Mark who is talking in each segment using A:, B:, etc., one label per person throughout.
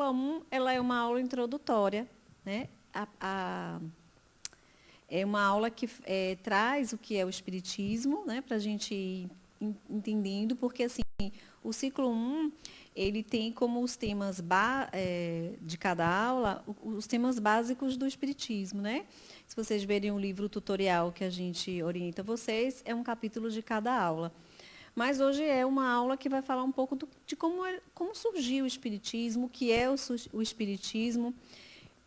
A: aula 1, ela é uma aula introdutória, né? É uma aula que traz o que é o espiritismo, né? Para a gente ir entendendo, porque assim, o ciclo 1, ele tem como os temas de cada aula, os temas básicos do espiritismo, né? Se vocês verem o livro tutorial que a gente orienta vocês, é um capítulo de cada aula. Mas hoje é uma aula que vai falar um pouco de como surgiu o espiritismo, o que é o espiritismo,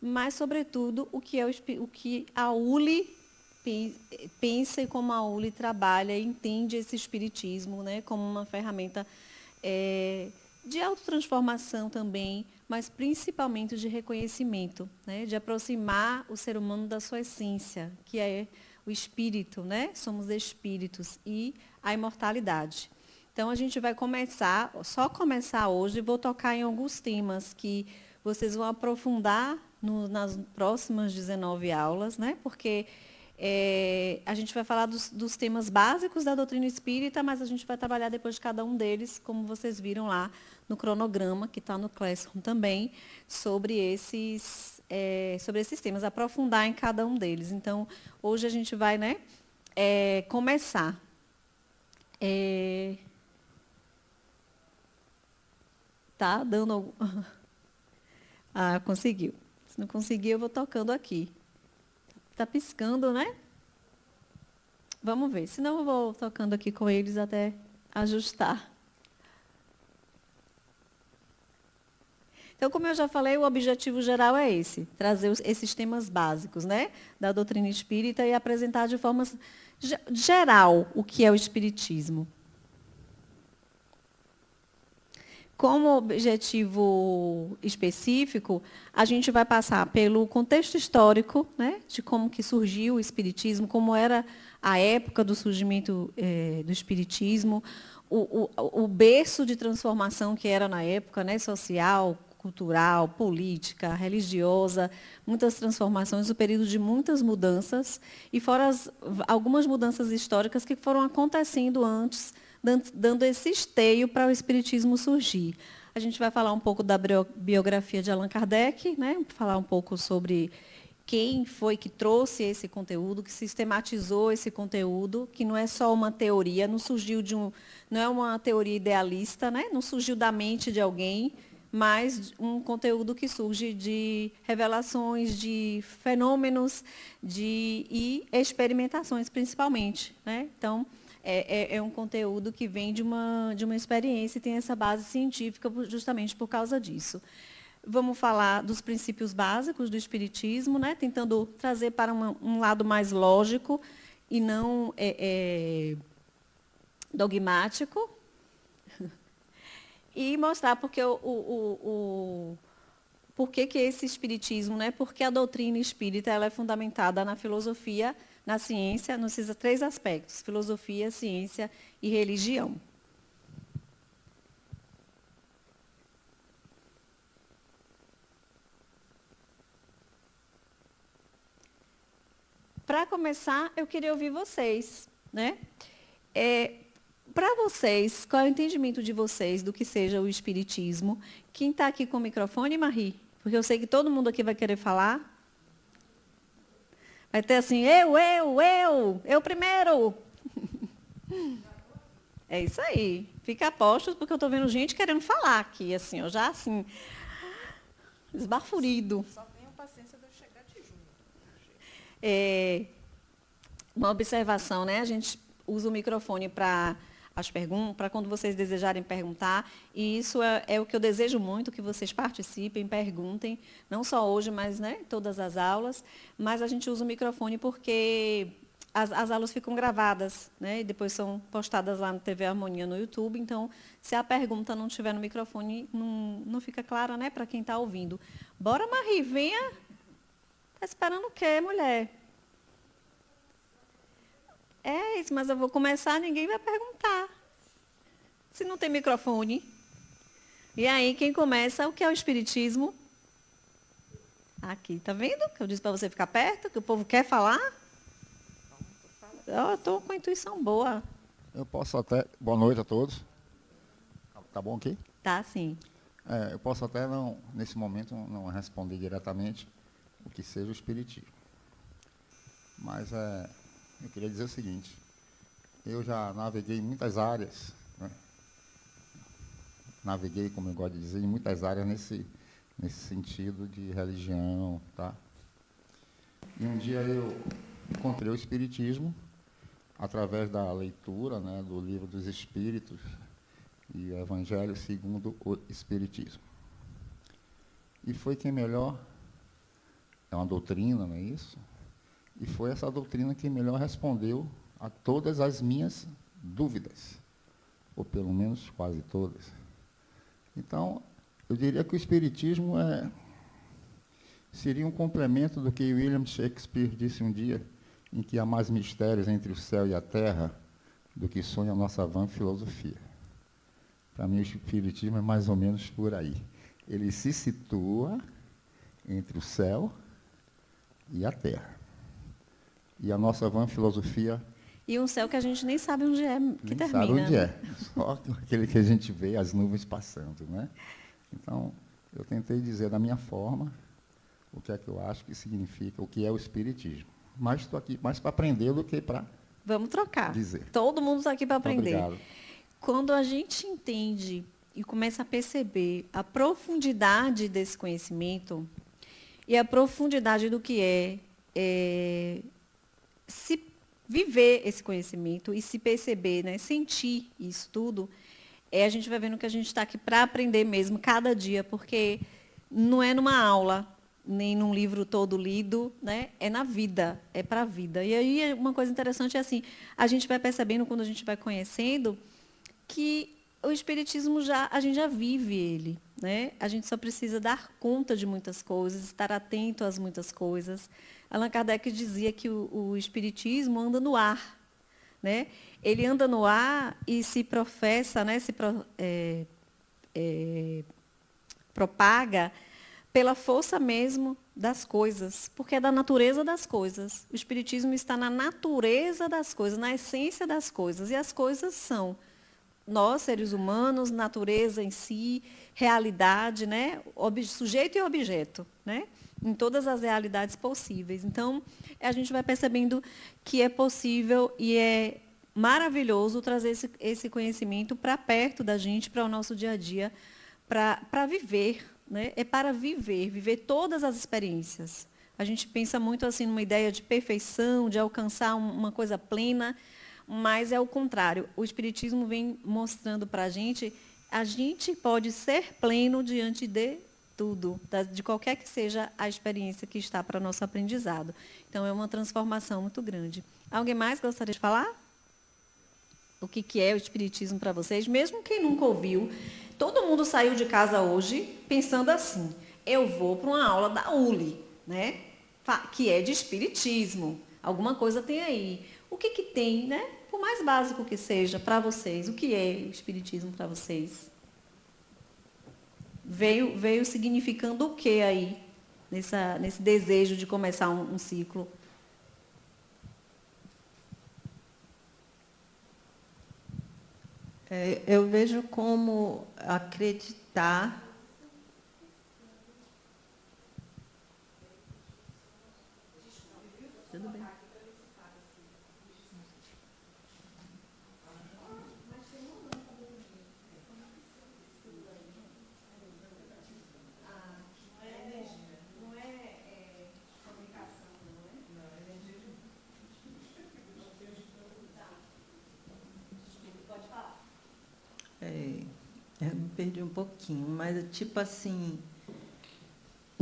A: mas, sobretudo, o que a ULI pensa e como a ULI trabalha e entende esse espiritismo, né, como uma ferramenta de autotransformação também, mas principalmente de reconhecimento, né, de aproximar o ser humano da sua essência, que é o espírito, né? Somos espíritos, e a imortalidade. Então, a gente vai só começar hoje, vou tocar em alguns temas que vocês vão aprofundar nas próximas 19 aulas, né? Porque a gente vai falar dos temas básicos da doutrina espírita, mas a gente vai trabalhar depois de cada um deles, como vocês viram lá no cronograma, que está no Classroom também, sobre esses temas, aprofundar em cada um deles. Então, hoje a gente vai, né, começar. Tá dando... Ah, conseguiu. Se não conseguir, eu vou tocando aqui. Está piscando, né? Vamos ver. Senão, eu vou tocando aqui com eles até ajustar. Então, como eu já falei, o objetivo geral é esse, trazer esses temas básicos, né, da doutrina espírita e apresentar de forma geral o que é o espiritismo. Como objetivo específico, a gente vai passar pelo contexto histórico, né, de como que surgiu o espiritismo, como era a época do surgimento do espiritismo, o berço de transformação que era na época, né, social, cultural, política, religiosa, muitas transformações, o período de muitas mudanças, e fora algumas mudanças históricas que foram acontecendo antes, dando esse esteio para o espiritismo surgir. A gente vai falar um pouco da biografia de Allan Kardec, né? Falar um pouco sobre quem foi que trouxe esse conteúdo, que sistematizou esse conteúdo, que não é só uma teoria, não é uma teoria idealista, né? Não surgiu da mente de alguém, mas um conteúdo que surge de revelações, de fenômenos e experimentações, principalmente, né? Então, é um conteúdo que vem de uma experiência e tem essa base científica justamente por causa disso. Vamos falar dos princípios básicos do espiritismo, né? Tentando trazer para um lado mais lógico e não dogmático. E mostrar porque por que esse espiritismo, né? Porque a doutrina espírita ela é fundamentada na filosofia, na ciência, nos 3 aspectos: filosofia, ciência e religião. Para começar, eu queria ouvir vocês, né? Para vocês, qual é o entendimento de vocês do que seja o espiritismo? Quem está aqui com o microfone, Marie? Porque eu sei que todo mundo aqui vai querer falar. Vai ter assim, eu primeiro. É isso aí. Fica a postos, porque eu estou vendo gente querendo falar aqui, assim, ó, já assim, esbaforido.
B: Só tenho paciência de eu chegar de junho.
A: Uma observação, né? A gente usa o microfone para as perguntas, para quando vocês desejarem perguntar, e isso é o que eu desejo muito, que vocês participem, perguntem, não só hoje, mas, né, todas as aulas, mas a gente usa o microfone porque as aulas ficam gravadas, né, e depois são postadas lá no TV Harmonia no YouTube, então, se a pergunta não estiver no microfone, não fica clara, né, para quem está ouvindo. Bora, Marie, venha. Está esperando o quê, mulher? É isso, mas eu vou começar, ninguém vai perguntar. Se não tem microfone. E aí, quem começa, o que é o espiritismo? Aqui, tá vendo? Que eu disse para você ficar perto, que o povo quer falar. Eu estou com a intuição boa.
C: Eu posso até... Boa noite a todos. Tá bom aqui?
A: Tá, sim.
C: Eu posso até, não, nesse momento, não responder diretamente o que seja o espiritismo. Mas eu queria dizer o seguinte, eu já naveguei em muitas áreas, né? Naveguei, como eu gosto de dizer, em muitas áreas nesse sentido de religião, tá? E um dia eu encontrei o espiritismo através da leitura, né, do Livro dos Espíritos e o Evangelho segundo o Espiritismo. E foi quem melhor, é uma doutrina, não é isso? E foi essa doutrina que melhor respondeu a todas as minhas dúvidas, ou pelo menos quase todas. Então, eu diria que o Espiritismo seria um complemento do que William Shakespeare disse um dia, em que há mais mistérios entre o céu e a terra do que sonha a nossa vã filosofia. Para mim, o Espiritismo é mais ou menos por aí. Ele se situa entre o céu e a terra. E a nossa vã filosofia...
A: E um céu que a gente nem sabe onde é que
C: nem
A: termina.
C: sabe onde é. Só aquele que a gente vê, as nuvens passando, né? Então, eu tentei dizer da minha forma o que é que eu acho que significa, o que é o Espiritismo. Mas estou aqui mais para aprender do que para
A: Vamos trocar.
C: dizer.
A: Todo mundo está aqui para aprender.
C: Obrigado.
A: Quando a gente entende e começa a perceber a profundidade desse conhecimento e a profundidade do que se viver esse conhecimento e se perceber, né, sentir isso tudo, a gente vai vendo que a gente está aqui para aprender mesmo cada dia, porque não é numa aula, nem num livro todo lido, né? É na vida, é para a vida. E aí uma coisa interessante é assim, a gente vai percebendo quando a gente vai conhecendo que o espiritismo a gente já vive ele, né? A gente só precisa dar conta de muitas coisas, estar atento às muitas coisas. Allan Kardec dizia que o espiritismo anda no ar, né? Ele anda no ar e se professa, né? Propaga pela força mesmo das coisas, porque é da natureza das coisas. O espiritismo está na natureza das coisas, na essência das coisas, e as coisas são nós, seres humanos, natureza em si, realidade, né? Sujeito e objeto, né? Em todas as realidades possíveis. Então, a gente vai percebendo que é possível e é maravilhoso trazer esse conhecimento para perto da gente, para o nosso dia a dia, para viver, né? É para viver todas as experiências. A gente pensa muito assim numa ideia de perfeição, de alcançar uma coisa plena, mas é o contrário. O Espiritismo vem mostrando para a gente pode ser pleno diante de tudo, de qualquer que seja a experiência que está para nosso aprendizado. Então, é uma transformação muito grande. Alguém mais gostaria de falar? O que é o Espiritismo para vocês? Mesmo quem nunca ouviu, todo mundo saiu de casa hoje pensando assim, eu vou para uma aula da ULI, né? Que é de Espiritismo. Alguma coisa tem aí. O que tem, né? Por mais básico que seja para vocês, o que é o Espiritismo para vocês? Veio significando o que aí, nesse desejo de começar um ciclo?
D: Eu vejo como acreditar
A: Tudo bem.
D: Eu me perdi um pouquinho, mas tipo assim,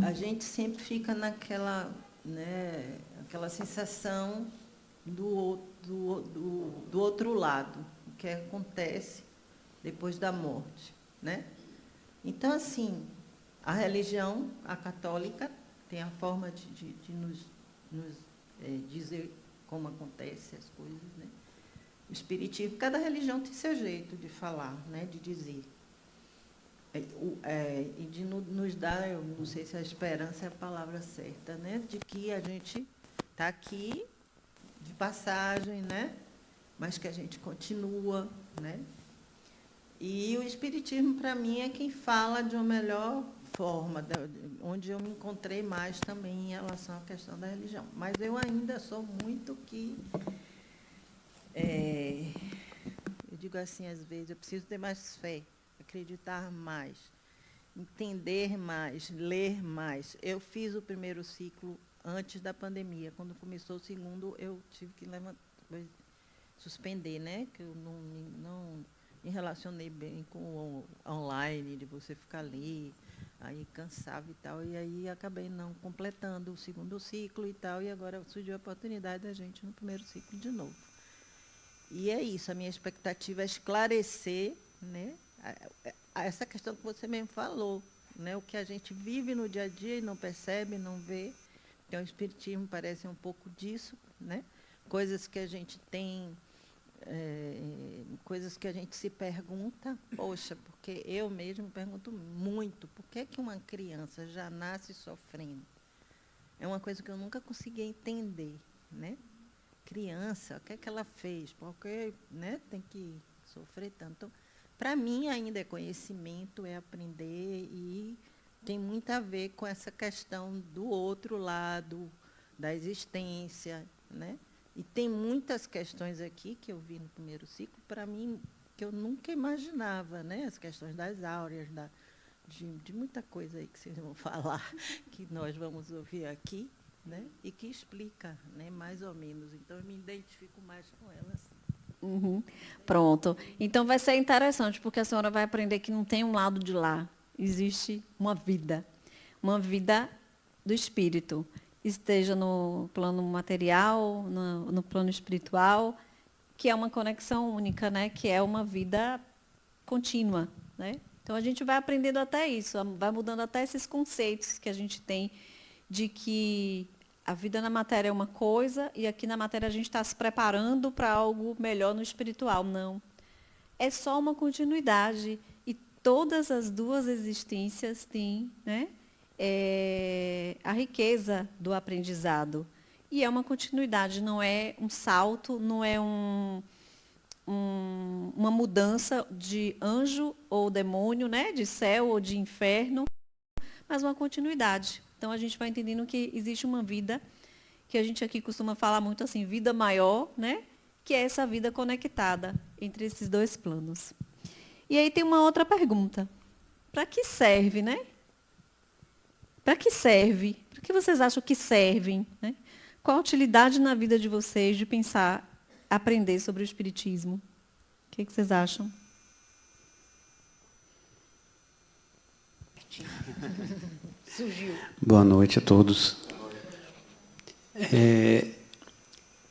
D: a gente sempre fica naquela, né, aquela sensação do outro lado, o que acontece depois da morte, né? Então, assim, a religião, a católica, tem a forma de nos dizer como acontecem as coisas, né? O espiritismo, cada religião tem seu jeito de falar, né, de dizer. E de nos dar, eu não sei se a esperança é a palavra certa, né, de que a gente está aqui de passagem, né, mas que a gente continua, né? E o Espiritismo, para mim, é quem fala de uma melhor forma, onde eu me encontrei mais também em relação à questão da religião. Mas eu ainda sou muito que... eu digo assim, às vezes, eu preciso ter mais fé, acreditar mais, entender mais, ler mais. Eu fiz o primeiro ciclo antes da pandemia. Quando começou o segundo, eu tive que suspender, né? Que eu não me relacionei bem com o online, de você ficar ali, aí cansava e tal. E aí acabei não completando o segundo ciclo e tal, e agora surgiu a oportunidade da gente no primeiro ciclo de novo. E é isso, a minha expectativa é esclarecer, né, essa questão que você mesmo falou, né, o que a gente vive no dia a dia e não percebe, não vê. Então, o Espiritismo parece um pouco disso, né? Coisas que a gente tem, coisas que a gente se pergunta, poxa, porque eu mesmo pergunto muito, por que uma criança já nasce sofrendo? É uma coisa que eu nunca consegui entender, né? Criança, o que é que ela fez? Porque, né, tem que sofrer tanto. Então, para mim, ainda é conhecimento, é aprender, e tem muito a ver com essa questão do outro lado, da existência, né? E tem muitas questões aqui que eu vi no primeiro ciclo, para mim, que eu nunca imaginava, né? As questões das áureas, de muita coisa aí que vocês vão falar, que nós vamos ouvir aqui, né? E que explica, né, mais ou menos. Então, eu me identifico mais com elas.
A: Uhum. Pronto. Então, vai ser interessante, porque a senhora vai aprender que não tem um lado de lá. Existe uma vida do espírito, esteja no plano material, no plano espiritual, que é uma conexão única, né? Que é uma vida contínua, né? Então, a gente vai aprendendo até isso, vai mudando até esses conceitos que a gente tem de que a vida na matéria é uma coisa e aqui na matéria a gente está se preparando para algo melhor no espiritual. Não. É só uma continuidade. E todas as duas existências têm, né, a riqueza do aprendizado. E é uma continuidade, não é um salto, não é uma mudança de anjo ou demônio, né, de céu ou de inferno, mas uma continuidade. Então, a gente vai entendendo que existe uma vida, que a gente aqui costuma falar muito assim, vida maior, né? Que é essa vida conectada entre esses dois planos. E aí tem uma outra pergunta. Para que serve, né? Para que serve? Para que vocês acham que servem, né? Qual a utilidade na vida de vocês de pensar, aprender sobre o Espiritismo? O que vocês acham?
B: Surgiu.
E: Boa noite a todos.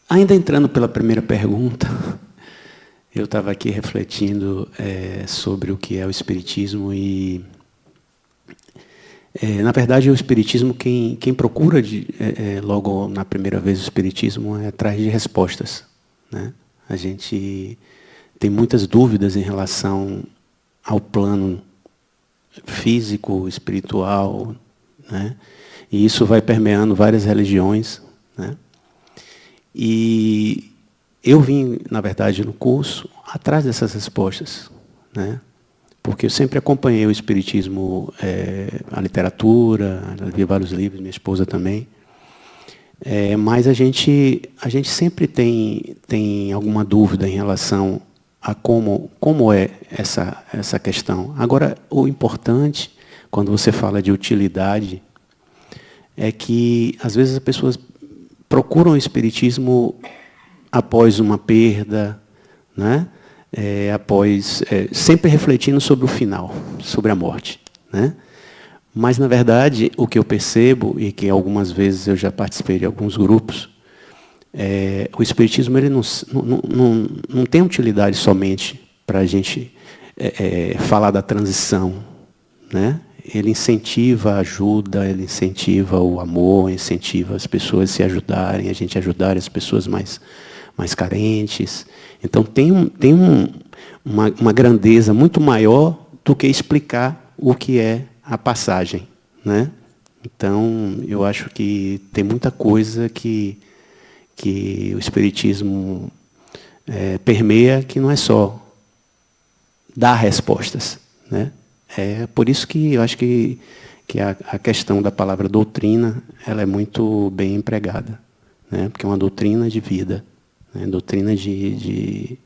E: Ainda entrando pela primeira pergunta, eu estava aqui refletindo sobre o que é o Espiritismo e, na verdade, o Espiritismo, quem procura logo na primeira vez o Espiritismo é atrás de respostas, né? A gente tem muitas dúvidas em relação ao plano físico, espiritual, né? E isso vai permeando várias religiões, né? E eu vim, na verdade, no curso atrás dessas respostas, né? Porque eu sempre acompanhei o Espiritismo, a literatura, li vários livros, minha esposa também. Mas a gente sempre tem alguma dúvida em relação a como é essa questão. Agora, o importante, quando você fala de utilidade, é que, às vezes, as pessoas procuram o Espiritismo após uma perda, né? Sempre refletindo sobre o final, sobre a morte, né? Mas, na verdade, o que eu percebo, e que algumas vezes eu já participei de alguns grupos, o Espiritismo ele não tem utilidade somente para a gente falar da transição, né? Ele incentiva a ajuda, ele incentiva o amor, incentiva as pessoas a se ajudarem, a gente ajudar as pessoas mais carentes. Então, tem uma grandeza muito maior do que explicar o que é a passagem, né? Então, eu acho que tem muita coisa que o Espiritismo permeia, que não é só dar respostas, né? É por isso que eu acho que a questão da palavra doutrina ela é muito bem empregada, né? Porque é uma doutrina de vida, né? Doutrina de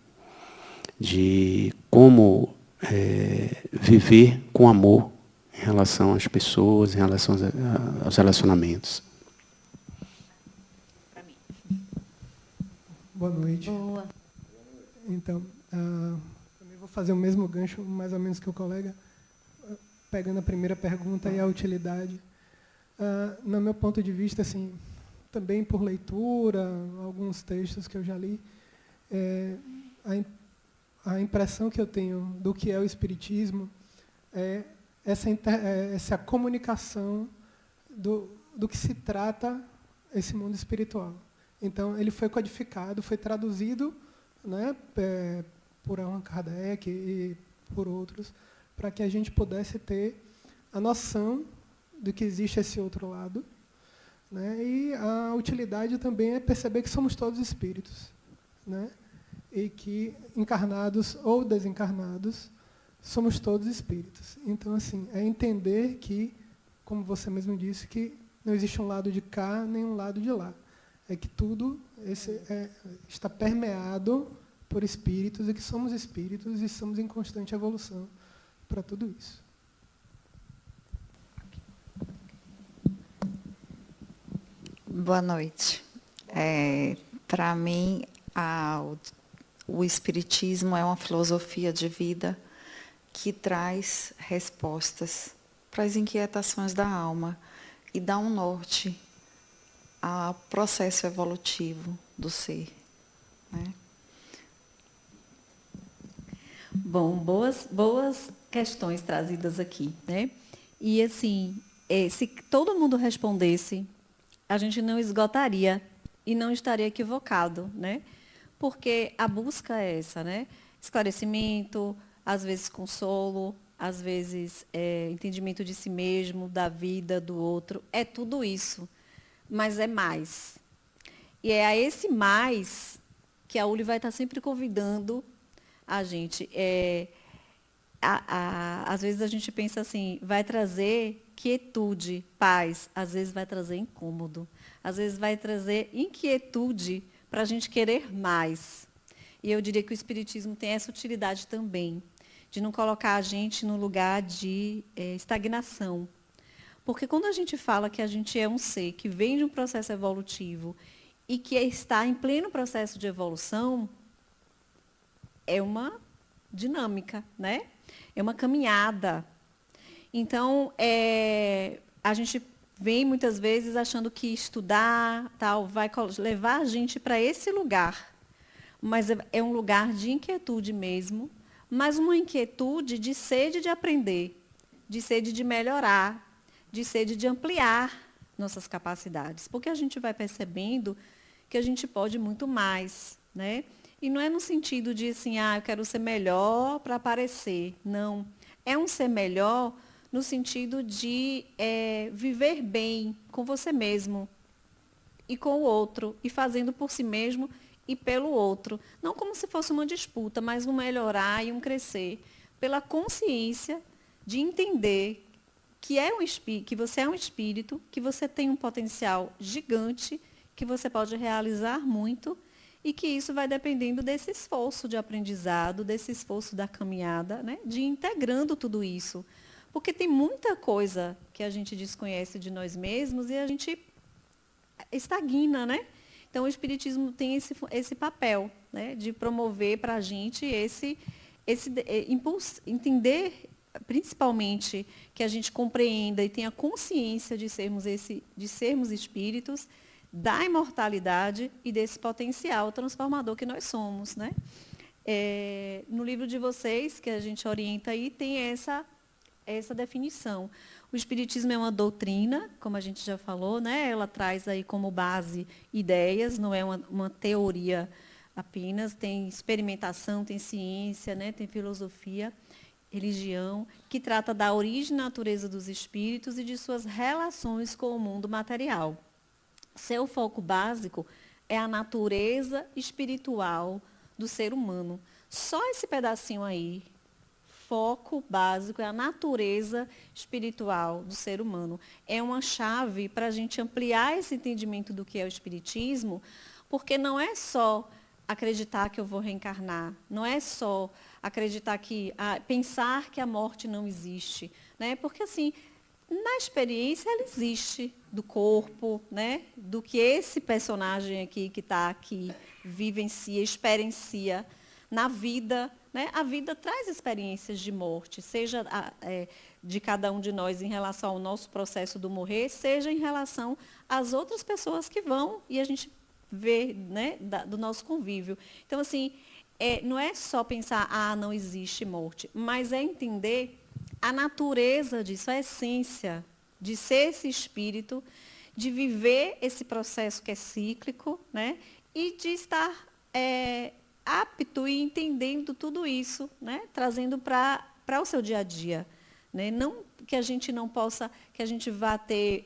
E: como viver com amor em relação às pessoas, em relação aos relacionamentos.
F: Boa noite.
A: Boa.
F: Então, também vou fazer o mesmo gancho, mais ou menos que o colega, pegando a primeira pergunta e a utilidade. No meu ponto de vista, assim, também por leitura, alguns textos que eu já li, a impressão que eu tenho do que é o Espiritismo é essa comunicação do que se trata esse mundo espiritual. Então, ele foi codificado, foi traduzido, né, por Allan Kardec e por outros, para que a gente pudesse ter a noção de que existe esse outro lado. Né, e a utilidade também é perceber que somos todos espíritos. Né, e que, encarnados ou desencarnados, somos todos espíritos. Então, assim, é entender que, como você mesmo disse, que não existe um lado de cá nem um lado de lá. É que tudo está permeado por espíritos e que somos espíritos e estamos em constante evolução para tudo isso.
B: Boa noite. Para mim, o Espiritismo é uma filosofia de vida que traz respostas para as inquietações da alma e dá um norte ao processo evolutivo do ser. Né?
A: Bom, boas questões trazidas aqui, né? E assim, se todo mundo respondesse, a gente não esgotaria e não estaria equivocado, né? Porque a busca é essa, né? Esclarecimento, às vezes consolo, às vezes entendimento de si mesmo, da vida, do outro, é tudo isso, mas é mais. E é a esse mais que a ULI vai estar sempre convidando a gente. Às vezes a gente pensa assim, vai trazer quietude, paz, às vezes vai trazer incômodo, às vezes vai trazer inquietude para a gente querer mais. E eu diria que o Espiritismo tem essa utilidade também, de não colocar a gente no lugar de estagnação. Porque quando a gente fala que a gente é um ser que vem de um processo evolutivo e que está em pleno processo de evolução, é uma dinâmica, né? É uma caminhada. Então, a gente vem muitas vezes achando que estudar tal vai levar a gente para esse lugar. Mas é um lugar de inquietude mesmo, mas uma inquietude de sede de aprender, de sede de melhorar, de sede de ampliar nossas capacidades. Porque a gente vai percebendo que a gente pode muito mais, né? E não é no sentido de assim, eu quero ser melhor para aparecer. Não. É um ser melhor no sentido de viver bem com você mesmo e com o outro, e fazendo por si mesmo e pelo outro. Não como se fosse uma disputa, mas um melhorar e um crescer. Pela consciência de entender que você é um espírito, que você tem um potencial gigante, que você pode realizar muito, e que isso vai dependendo desse esforço de aprendizado, desse esforço da caminhada, né? De ir integrando tudo isso. Porque tem muita coisa que a gente desconhece de nós mesmos e a gente estagna, né? Então, o Espiritismo tem esse papel, né? De promover para a gente esse impulso, entender, principalmente, que a gente compreenda e tenha consciência de sermos espíritos, da imortalidade e desse potencial transformador que nós somos, né? No livro de vocês, que a gente orienta aí, tem essa definição. O Espiritismo é uma doutrina, como a gente já falou, né? Ela traz aí como base ideias, não é uma teoria apenas, tem experimentação, tem ciência, né? Tem filosofia, religião, que trata da origem e natureza dos espíritos e de suas relações com o mundo material. Seu foco básico é a natureza espiritual do ser humano. Só esse pedacinho aí foco básico, é a natureza espiritual do ser humano. É uma chave para a gente ampliar esse entendimento do que é o espiritismo, porque não é só acreditar que eu vou reencarnar, não é só acreditar pensar que a morte não existe, né? Porque assim, na experiência ela existe do corpo, né? Do que esse personagem aqui que está aqui vivencia, experiencia na vida, né? A vida traz experiências de morte, seja de cada um de nós em relação ao nosso processo do morrer, seja em relação às outras pessoas que vão e a gente vê, né, do nosso convívio. Então, assim, não é só pensar, não existe morte, mas é entender a natureza disso, a essência de ser esse espírito, de viver esse processo que é cíclico, né, e de estar apto e entendendo tudo isso, né, trazendo para o seu dia a dia. Né? Não que a gente não possa, que a gente vá ter...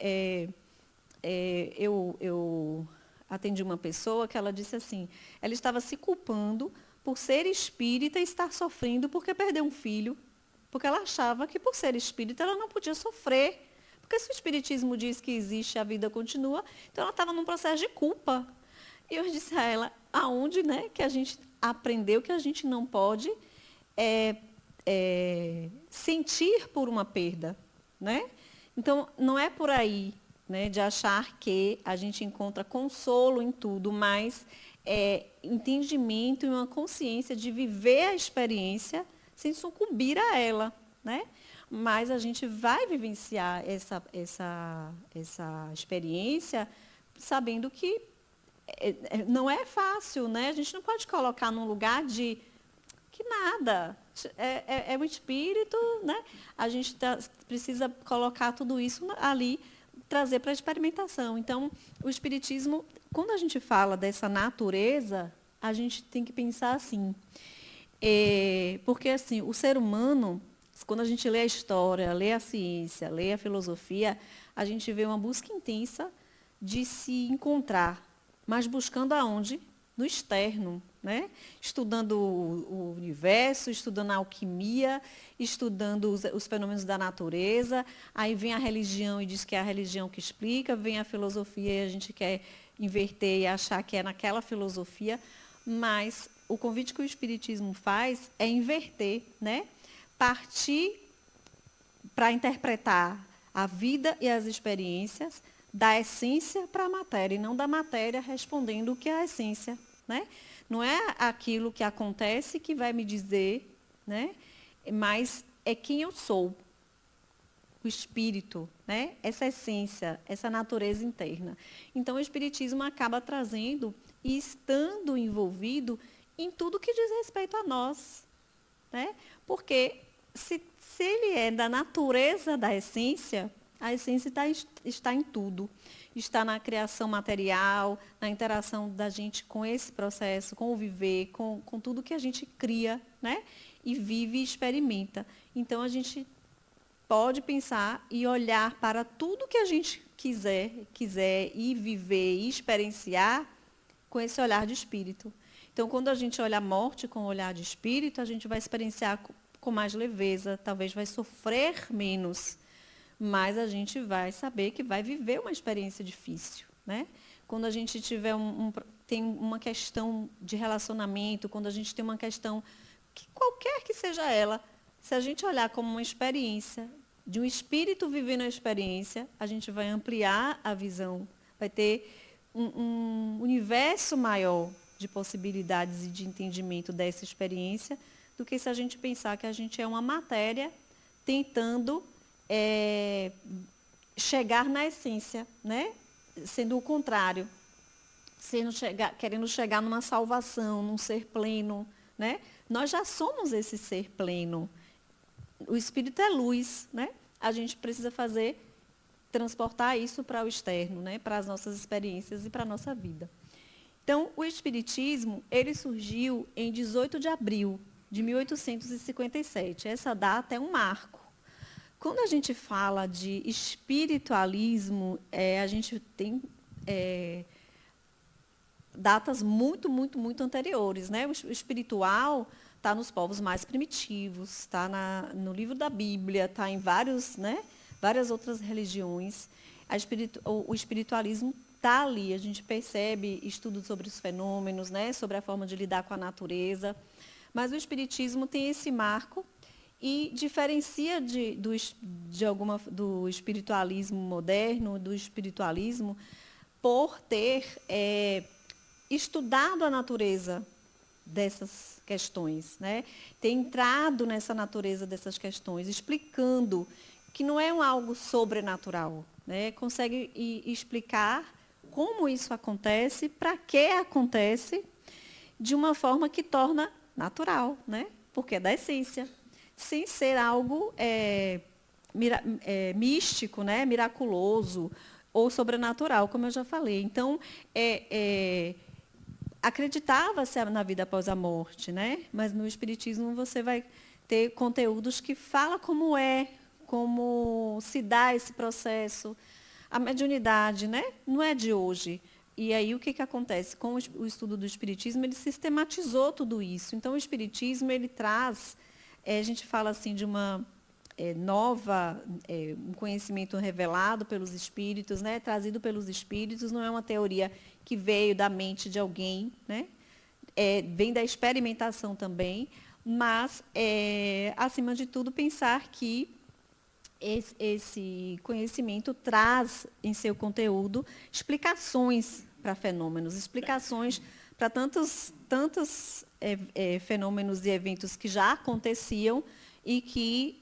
A: eu atendi uma pessoa que ela disse assim, ela estava se culpando por ser espírita e estar sofrendo porque perdeu um filho, porque ela achava que por ser espírita ela não podia sofrer, porque se o espiritismo diz que existe, a vida continua, então ela estava num processo de culpa. E eu disse a ela, aonde, né, que a gente aprendeu que a gente não pode sentir por uma perda, né? Então, não é por aí, né, de achar que a gente encontra consolo em tudo, mas entendimento e uma consciência de viver a experiência sem sucumbir a ela, né? Mas a gente vai vivenciar essa experiência sabendo que não é fácil, né? A gente não pode colocar num lugar de que nada, é um espírito, né? A gente precisa colocar tudo isso ali, trazer para a experimentação. Então, o espiritismo, quando a gente fala dessa natureza, a gente tem que pensar assim, porque assim, o ser humano, quando a gente lê a história, lê a ciência, lê a filosofia, a gente vê uma busca intensa de se encontrar, mas buscando aonde? No externo, né? Estudando o universo, estudando a alquimia, estudando os fenômenos da natureza, aí vem a religião e diz que é a religião que explica, vem a filosofia e a gente quer inverter e achar que é naquela filosofia, mas o convite que o Espiritismo faz é inverter, né? Partir para interpretar a vida e as experiências da essência para a matéria, e não da matéria respondendo o que é a essência. Né? Não é aquilo que acontece que vai me dizer, né? Mas é quem eu sou, o espírito, né? Essa essência, essa natureza interna. Então, o Espiritismo acaba trazendo e estando envolvido em tudo que diz respeito a nós. Né? Porque se ele é da natureza da essência, a essência está em tudo. Está na criação material, na interação da gente com esse processo, com o viver, com tudo que a gente cria, né? E vive e experimenta. Então, a gente pode pensar e olhar para tudo que a gente quiser ir viver e experienciar com esse olhar de espírito. Então, quando a gente olha a morte com o olhar de espírito, a gente vai experienciar com mais leveza, talvez vai sofrer menos, mas a gente vai saber que vai viver uma experiência difícil. Né? Quando a gente tiver tem uma questão de relacionamento, quando a gente tem uma questão, que qualquer que seja ela, se a gente olhar como uma experiência, de um espírito vivendo a experiência, a gente vai ampliar a visão, vai ter um universo maior de possibilidades e de entendimento dessa experiência, do que se a gente pensar que a gente é uma matéria tentando chegar na essência, né? Sendo o contrário, querendo chegar numa salvação, num ser pleno. Né? Nós já somos esse ser pleno. O Espírito é luz. Né? A gente precisa transportar isso para o externo, né? Para as nossas experiências e para a nossa vida. Então, o Espiritismo ele surgiu em 18 de abril de 1857. Essa data é um marco. Quando a gente fala de espiritualismo, a gente tem datas muito, muito, muito anteriores. Né? O espiritual está nos povos mais primitivos, está no livro da Bíblia, está em várias outras religiões. O espiritualismo está ali, a gente percebe estudos sobre os fenômenos, né, sobre a forma de lidar com a natureza, mas o espiritismo tem esse marco e diferencia do espiritualismo moderno, do espiritualismo, por ter estudado a natureza dessas questões, né? Ter entrado nessa natureza dessas questões, explicando que não é algo sobrenatural, né? Consegue explicar como isso acontece, para que acontece, de uma forma que torna natural, né? Porque é da essência, sem ser algo místico, né? Miraculoso ou sobrenatural, como eu já falei. Então, acreditava-se na vida após a morte, né? Mas no espiritismo você vai ter conteúdos que falam como se dá esse processo. A mediunidade, né? Não é de hoje. E aí o que acontece? Com o estudo do espiritismo, ele sistematizou tudo isso. Então, o espiritismo, ele traz, a gente fala assim de uma um conhecimento revelado pelos espíritos, né? Trazido pelos espíritos, não é uma teoria que veio da mente de alguém, né? Vem da experimentação também, mas, acima de tudo, pensar que esse conhecimento traz em seu conteúdo explicações para fenômenos, explicações para tantos fenômenos e eventos que já aconteciam e que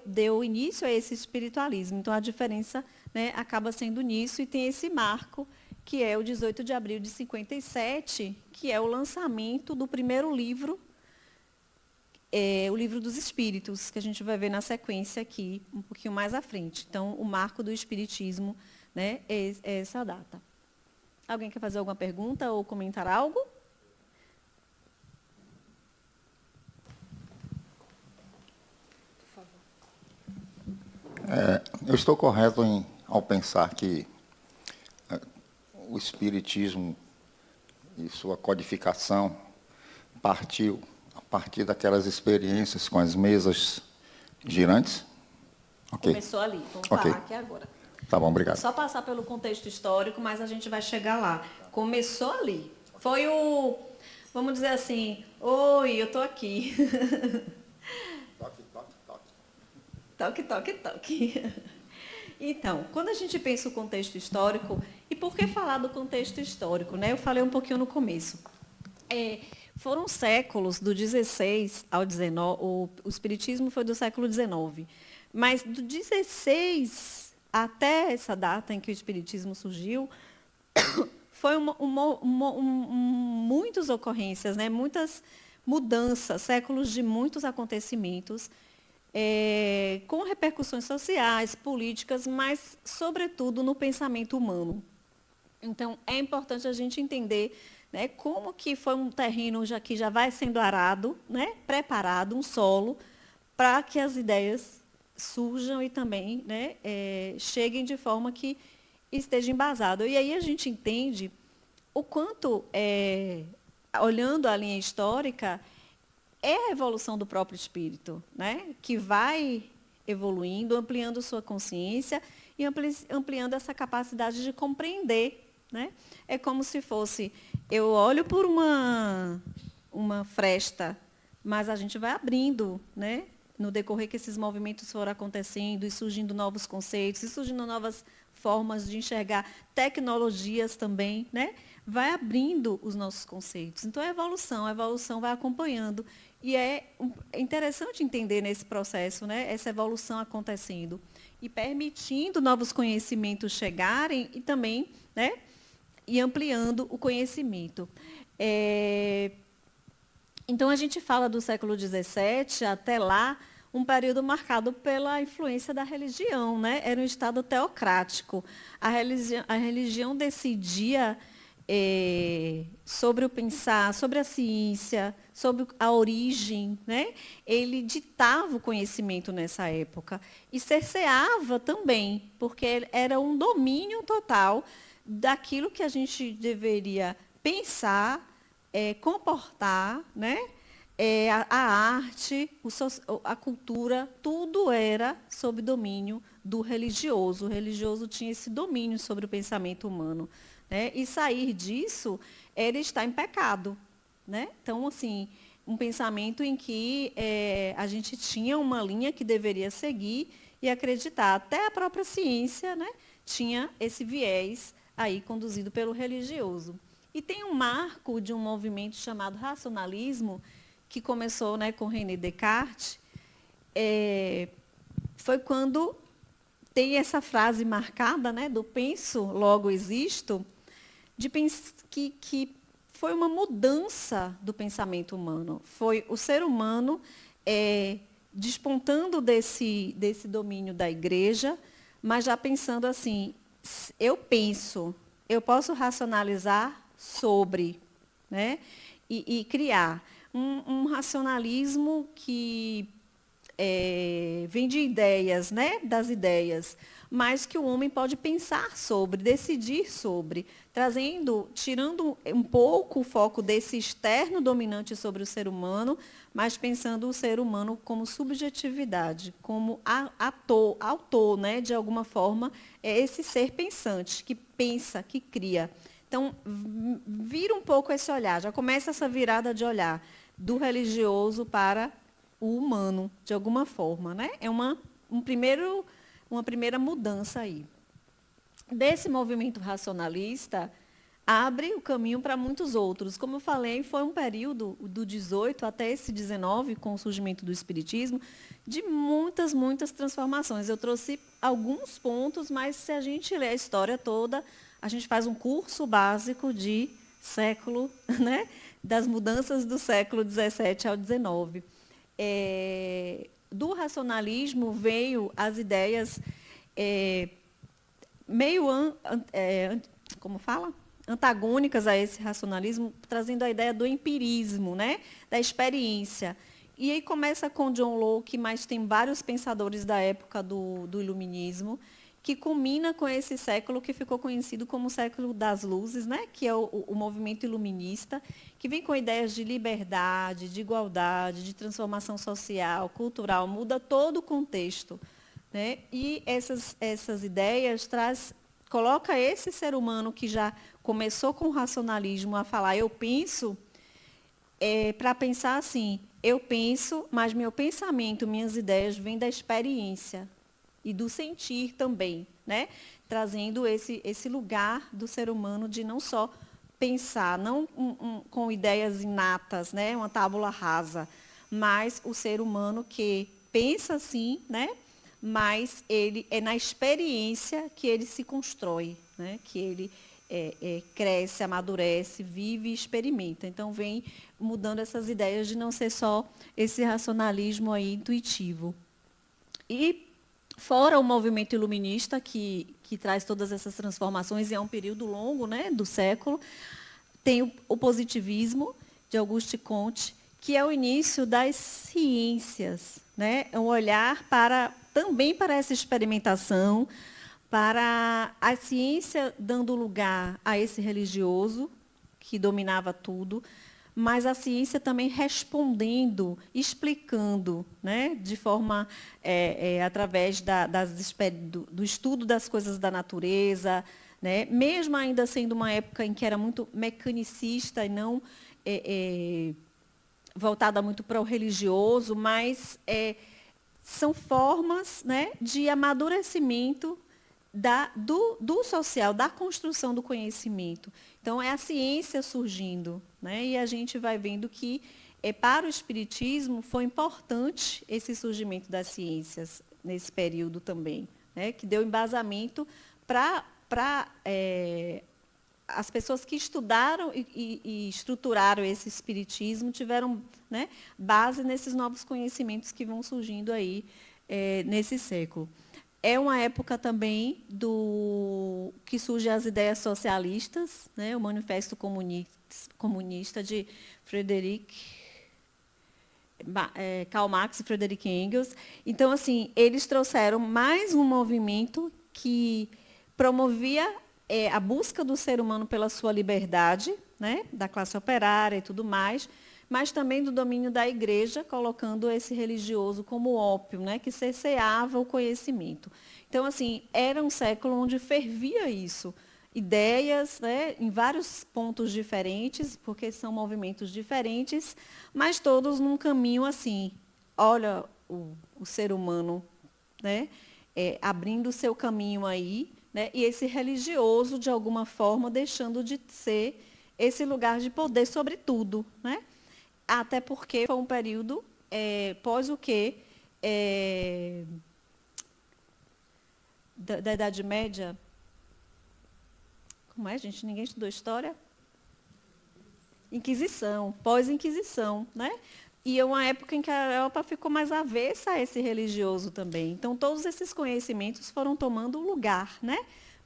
A: deu início a esse espiritualismo. Então, a diferença, né, acaba sendo nisso, e tem esse marco, que é o 18 de abril de 57, que é o lançamento do primeiro livro, o Livro dos Espíritos, que a gente vai ver na sequência aqui, um pouquinho mais à frente. Então, o marco do espiritismo, né, é essa data. Alguém quer fazer alguma pergunta ou comentar algo?
C: Eu estou correto ao pensar que o espiritismo e sua codificação partiu a partir daquelas experiências com as mesas girantes? Okay.
A: Começou ali, vamos
C: Okay.
A: falar aqui agora.
C: Tá bom, obrigado.
A: Só passar pelo contexto histórico, mas a gente vai chegar lá. Começou ali. Foi vamos dizer assim, oi, eu estou aqui.
C: Toque, toque, toque.
A: Toque, toque, toque. Então, quando a gente pensa o contexto histórico, e por que falar do contexto histórico, né? Eu falei um pouquinho no começo. Foram séculos, do 16 ao 19, o espiritismo foi do século 19, mas do 16 até essa data em que o espiritismo surgiu, foi muitas ocorrências, né? Muitas mudanças, séculos de muitos acontecimentos, com repercussões sociais, políticas, mas, sobretudo, no pensamento humano. Então, é importante a gente entender, né, como que foi um terreno que já vai sendo arado, né, preparado, um solo, para que as ideias surjam e também, né, cheguem de forma que esteja embasado. E aí a gente entende o quanto, olhando a linha histórica, é a evolução do próprio espírito, né, que vai evoluindo, ampliando sua consciência e ampliando essa capacidade de compreender. Né? É como se fosse, eu olho por uma fresta, mas a gente vai abrindo, né? No decorrer que esses movimentos foram acontecendo e surgindo novos conceitos, e surgindo novas formas de enxergar, tecnologias também, né? Vai abrindo os nossos conceitos. Então, a evolução vai acompanhando. E é interessante entender nesse processo, né? Essa evolução acontecendo e permitindo novos conhecimentos chegarem e também, né, e ampliando o conhecimento. Então, a gente fala do século XVII até lá, um período marcado pela influência da religião, né? Era um Estado teocrático. A religião decidia sobre o pensar, sobre a ciência, sobre a origem, né? Ele ditava o conhecimento nessa época e cerceava também, porque era um domínio total daquilo que a gente deveria pensar, comportar, né? a arte, a cultura, tudo era sob domínio do religioso. O religioso tinha esse domínio sobre o pensamento humano, né? E sair disso era estar em pecado, né? Então, assim, um pensamento em que a gente tinha uma linha que deveria seguir e acreditar. Até a própria ciência, né, tinha esse viés aí conduzido pelo religioso. E tem um marco de um movimento chamado racionalismo, que começou, né, com René Descartes. Foi quando tem essa frase marcada, né, do penso, logo existo, que foi uma mudança do pensamento humano. Foi o ser humano despontando desse domínio da igreja, mas já pensando assim, eu penso, eu posso racionalizar sobre, né, e criar um racionalismo que vem de ideias, né, das ideias, mas que o homem pode pensar sobre, decidir sobre, tirando um pouco o foco desse externo dominante sobre o ser humano, mas pensando o ser humano como subjetividade, como autor, né, de alguma forma, é esse ser pensante, que pensa, que cria. Então, vira um pouco esse olhar, já começa essa virada de olhar do religioso para o humano, de alguma forma, né? É uma primeira mudança aí. Desse movimento racionalista, abre o caminho para muitos outros. Como eu falei, foi um período do 18 até esse 19, com o surgimento do Espiritismo, de muitas, muitas transformações. Eu trouxe alguns pontos, mas se a gente ler a história toda, a gente faz um curso básico de século, né? Das mudanças do século 17 ao 19. Do racionalismo veio as ideias como fala? Antagônicas a esse racionalismo, trazendo a ideia do empirismo, né? Da experiência. E aí começa com John Locke, mas tem vários pensadores da época do iluminismo, que culmina com esse século que ficou conhecido como o século das luzes, né? Que é o movimento iluminista, que vem com ideias de liberdade, de igualdade, de transformação social, cultural, muda todo o contexto, né? E essas ideias coloca esse ser humano que já começou com o racionalismo a falar, eu penso, para pensar assim, eu penso, mas meu pensamento, minhas ideias vêm da experiência e do sentir também, né? Trazendo esse lugar do ser humano de não só pensar, não com ideias inatas, né? Uma tábula rasa, mas o ser humano que pensa sim, né? Mas ele é na experiência que ele se constrói, né? Que ele cresce, amadurece, vive e experimenta. Então, vem mudando essas ideias de não ser só esse racionalismo aí intuitivo. E fora o movimento iluminista, que traz todas essas transformações, e é um período longo, né, do século, tem o positivismo, de Auguste Comte, que é o início das ciências, né? É um olhar também para essa experimentação, para a ciência dando lugar a esse religioso, que dominava tudo, mas a ciência também respondendo, explicando, né, de forma, através do estudo das coisas da natureza, né, mesmo ainda sendo uma época em que era muito mecanicista e não voltada muito para o religioso, mas são formas, né, de amadurecimento do social, da construção do conhecimento. Então, é a ciência surgindo, né? E a gente vai vendo que, para o Espiritismo, foi importante esse surgimento das ciências nesse período também, né? Que deu embasamento para as pessoas que estudaram e estruturaram esse Espiritismo, tiveram, né, base nesses novos conhecimentos que vão surgindo aí nesse século. É uma época também que surgem as ideias socialistas, né? O Manifesto Comunista de Karl Marx e Friedrich Engels. Então, assim, eles trouxeram mais um movimento que promovia a busca do ser humano pela sua liberdade, né? Da classe operária e tudo mais, mas também do domínio da igreja, colocando esse religioso como ópio, né, que cerceava o conhecimento. Então, assim, era um século onde fervia isso. Ideias, né, em vários pontos diferentes, porque são movimentos diferentes, mas todos num caminho assim. Olha o ser humano, né, abrindo o seu caminho aí, né, e esse religioso, de alguma forma, deixando de ser esse lugar de poder sobre tudo, né? Até porque foi um período pós o quê? Da Idade Média. Como é, gente? Ninguém estudou história? Inquisição, pós-Inquisição, né? E é uma época em que a Europa ficou mais avessa a esse religioso também. Então, todos esses conhecimentos foram tomando lugar, né?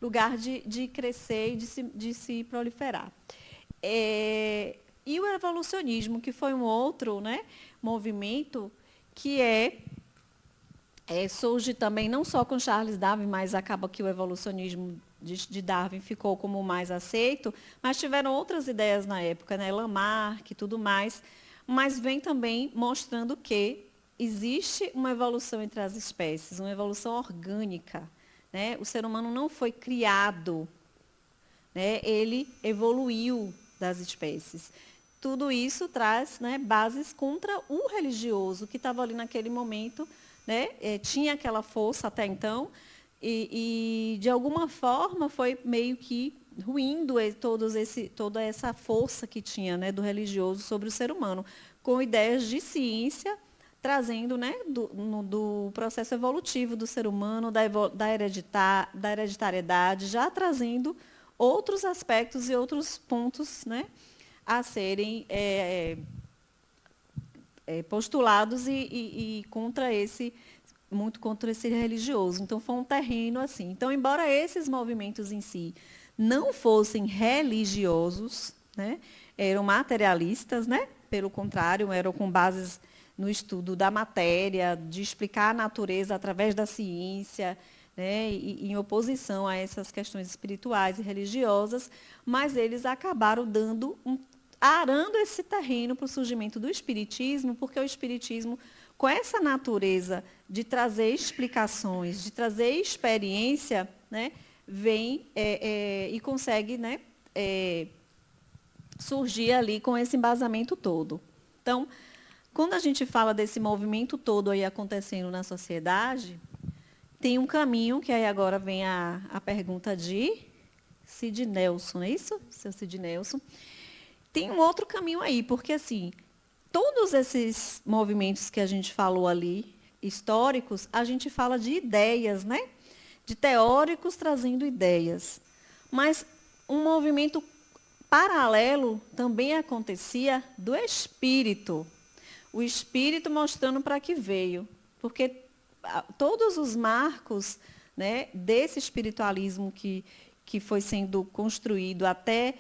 A: Lugar de crescer e de se proliferar. E o evolucionismo, que foi um outro, né, movimento que surge também não só com Charles Darwin, mas acaba que o evolucionismo de Darwin ficou como mais aceito, mas tiveram outras ideias na época, né, Lamarck e tudo mais, mas vem também mostrando que existe uma evolução entre as espécies, uma evolução orgânica, né? O ser humano não foi criado, né, ele evoluiu das espécies. Tudo isso traz, né, bases contra o religioso, que estava ali naquele momento, né, tinha aquela força até então, e de alguma forma foi meio que ruindo toda essa força que tinha, né, do religioso sobre o ser humano, com ideias de ciência, trazendo, né, do processo evolutivo do ser humano, da hereditariedade, já trazendo outros aspectos e outros pontos, né, a serem postulados e muito contra esse religioso. Então, foi um terreno assim. Então, embora esses movimentos em si não fossem religiosos, né, eram materialistas, né, pelo contrário, eram com bases no estudo da matéria, de explicar a natureza através da ciência, né, e em oposição a essas questões espirituais e religiosas, mas eles acabaram arando esse terreno para o surgimento do espiritismo, porque o espiritismo, com essa natureza de trazer explicações, de trazer experiência, né, vem e consegue, né, surgir ali com esse embasamento todo. Então, quando a gente fala desse movimento todo aí acontecendo na sociedade, tem um caminho, que aí agora vem a pergunta de Cid Nelson, não é isso? Seu Cid Nelson. Tem um outro caminho aí, porque, assim, todos esses movimentos que a gente falou ali, históricos, a gente fala de ideias, né? De teóricos trazendo ideias. Mas um movimento paralelo também acontecia do espírito. O espírito mostrando para que veio. Porque todos os marcos, né, desse espiritualismo que foi sendo construído até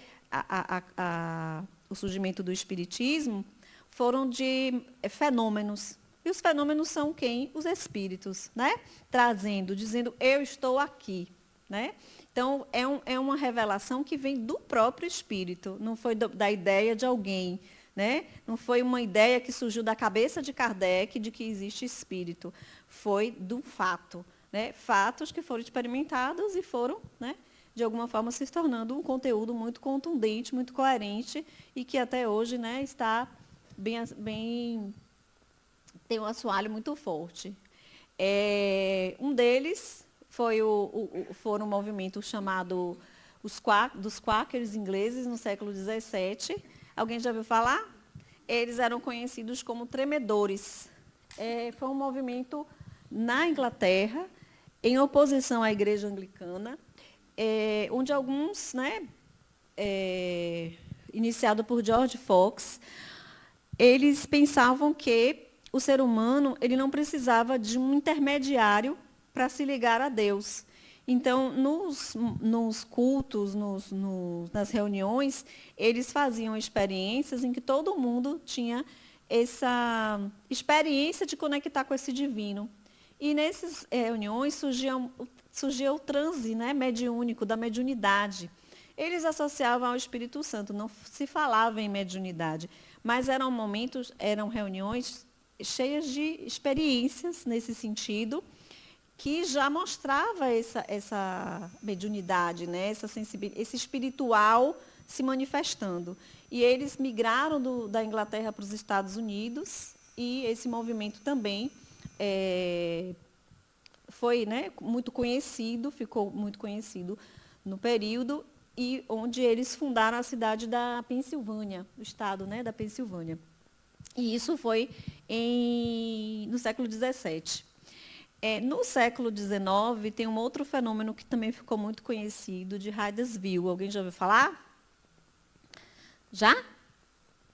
A: o surgimento do espiritismo foram de fenômenos. E os fenômenos são quem? Os espíritos, né? Trazendo, dizendo, eu estou aqui, né? Então, é uma revelação que vem do próprio espírito, não foi da ideia de alguém, né? Não foi uma ideia que surgiu da cabeça de Kardec de que existe espírito. Foi do fato, né? Fatos que foram experimentados e foram, né, de alguma forma se tornando um conteúdo muito contundente, muito coerente e que até hoje, né, está bem tem um assoalho muito forte. Um deles foram um movimento chamado dos quáqueros ingleses no século XVII. Alguém já ouviu falar? Eles eram conhecidos como tremedores. Foi um movimento na Inglaterra, em oposição à Igreja Anglicana, onde alguns, né, iniciado por George Fox, eles pensavam que o ser humano ele não precisava de um intermediário para se ligar a Deus. Então, nos cultos, nas reuniões, eles faziam experiências em que todo mundo tinha essa experiência de conectar com esse divino. E nessas reuniões surgia o transe, né, mediúnico, da mediunidade. eles associavam ao Espírito Santo, não se falava em mediunidade, mas eram momentos, eram reuniões cheias de experiências nesse sentido, que já mostrava essa mediunidade, né? Esse espiritual se manifestando. E eles migraram da Inglaterra para os Estados Unidos, e esse movimento também foi, né, muito conhecido, ficou muito conhecido no período, e onde eles fundaram a cidade da Pensilvânia, o estado, né, da Pensilvânia. E isso foi no século XVII. No século XIX, tem um outro fenômeno que também ficou muito conhecido, de Hydesville. Alguém já ouviu falar? Já?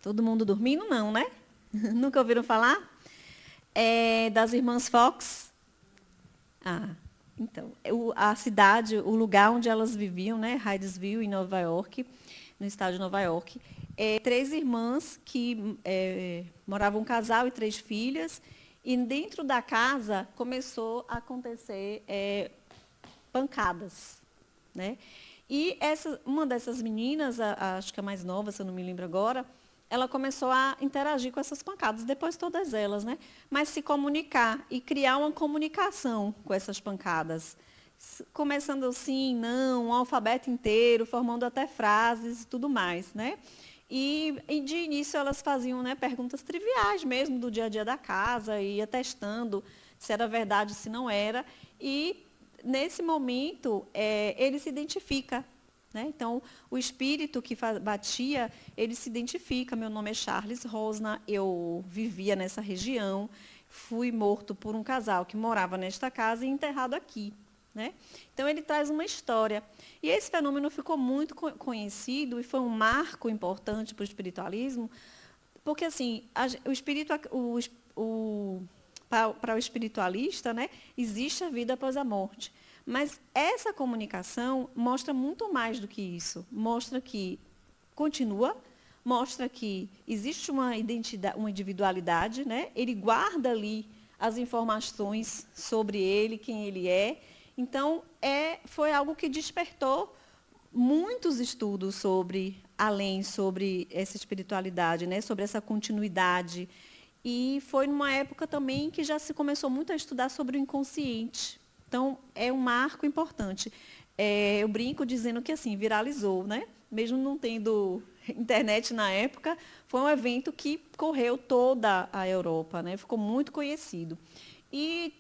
A: Todo mundo dormindo? Não, né? Nunca ouviram falar? Das irmãs Fox? Então, a cidade, o lugar onde elas viviam, né, Hydesville, em Nova York, no estado de Nova York, 3 irmãs que moravam um casal e 3 filhas, e dentro da casa começou a acontecer pancadas, né? E uma dessas meninas, acho que a mais nova, se eu não me lembro agora, ela começou a interagir com essas pancadas, depois todas elas, né? Mas se comunicar e criar uma comunicação com essas pancadas. Começando sim, não, um alfabeto inteiro, formando até frases e tudo mais, né? E de início elas faziam, né, perguntas triviais mesmo do dia a dia da casa, e ia testando se era verdade, se não era. E nesse momento ele se identifica. Né? Então, o espírito que batia, ele se identifica. Meu nome é Charles Rosna, eu vivia nessa região, fui morto por um casal que morava nesta casa e enterrado aqui. Né? Então, ele traz uma história. E esse fenômeno ficou muito conhecido e foi um marco importante para o espiritualismo, porque, assim, para o espiritualista, né, existe a vida após a morte. Mas essa comunicação mostra muito mais do que isso. Mostra que continua, mostra que existe uma identidade, uma individualidade, né? Ele guarda ali as informações sobre ele, quem ele é. Então, foi algo que despertou muitos estudos sobre essa espiritualidade, né? Sobre essa continuidade. E foi numa época também que já se começou muito a estudar sobre o inconsciente. Então, é um marco importante. Eu brinco dizendo que, assim, viralizou, né? Mesmo não tendo internet na época, foi um evento que correu toda a Europa, né? Ficou muito conhecido. E,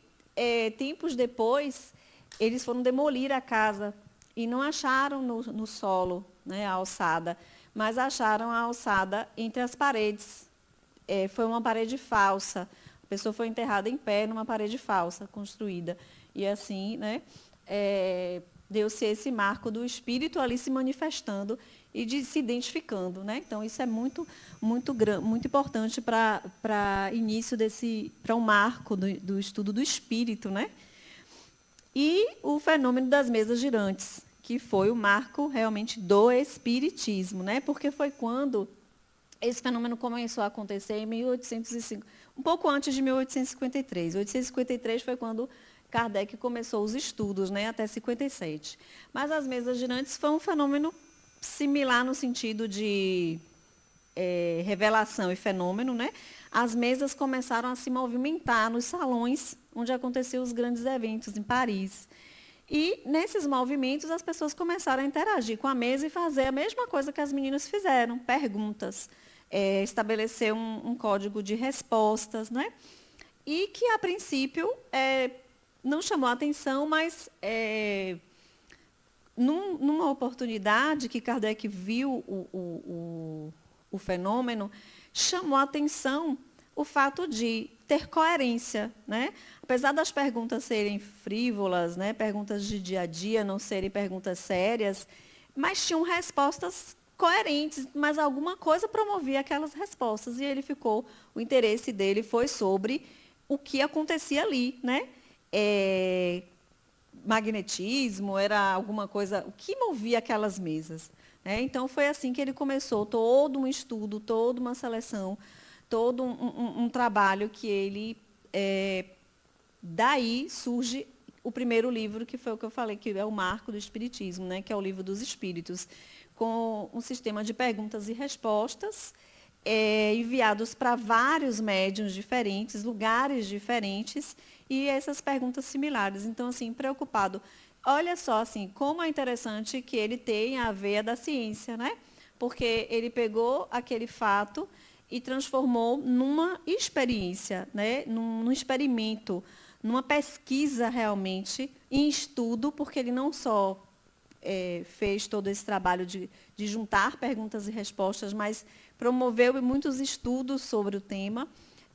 A: tempos depois, eles foram demolir a casa e não acharam no solo, né, a alçada, mas acharam a alçada entre as paredes. Foi uma parede falsa. A pessoa foi enterrada em pé numa parede falsa, construída. E assim, né, deu-se esse marco do espírito ali se manifestando e se identificando. Né? Então, isso é muito importante para início para um marco do estudo do espírito. Né? E o fenômeno das mesas girantes, que foi o marco realmente do espiritismo, né? Porque foi quando esse fenômeno começou a acontecer em 1805, um pouco antes de 1853. 1853 foi quando Kardec começou os estudos, né, até 57. Mas as mesas girantes foi um fenômeno similar no sentido de revelação e fenômeno. Né? As mesas começaram a se movimentar nos salões onde aconteciam os grandes eventos, em Paris. E, nesses movimentos, as pessoas começaram a interagir com a mesa e fazer a mesma coisa que as meninas fizeram, perguntas, estabelecer um código de respostas, né? E que, a princípio, não chamou a atenção, mas numa oportunidade que Kardec viu o fenômeno, chamou a atenção o fato de ter coerência. Né? Apesar das perguntas serem frívolas, né, perguntas de dia a dia, não serem perguntas sérias, mas tinham respostas coerentes, mas alguma coisa promovia aquelas respostas. E o interesse dele foi sobre o que acontecia ali. Né? Magnetismo, era alguma coisa, o que movia aquelas mesas. Né? Então, foi assim que ele começou todo um estudo, toda uma seleção, todo um trabalho que ele... daí surge o primeiro livro, que foi o que eu falei, que é o marco do Espiritismo, né, que é o Livro dos Espíritos, com um sistema de perguntas e respostas, enviados para vários médiuns diferentes, lugares diferentes, e essas perguntas similares. Então, assim, preocupado. Olha só, assim, como é interessante que ele tenha a veia da ciência, né? Porque ele pegou aquele fato e transformou numa experiência, né? Num experimento, numa pesquisa realmente, em estudo, porque ele não só fez todo esse trabalho de juntar perguntas e respostas, mas promoveu muitos estudos sobre o tema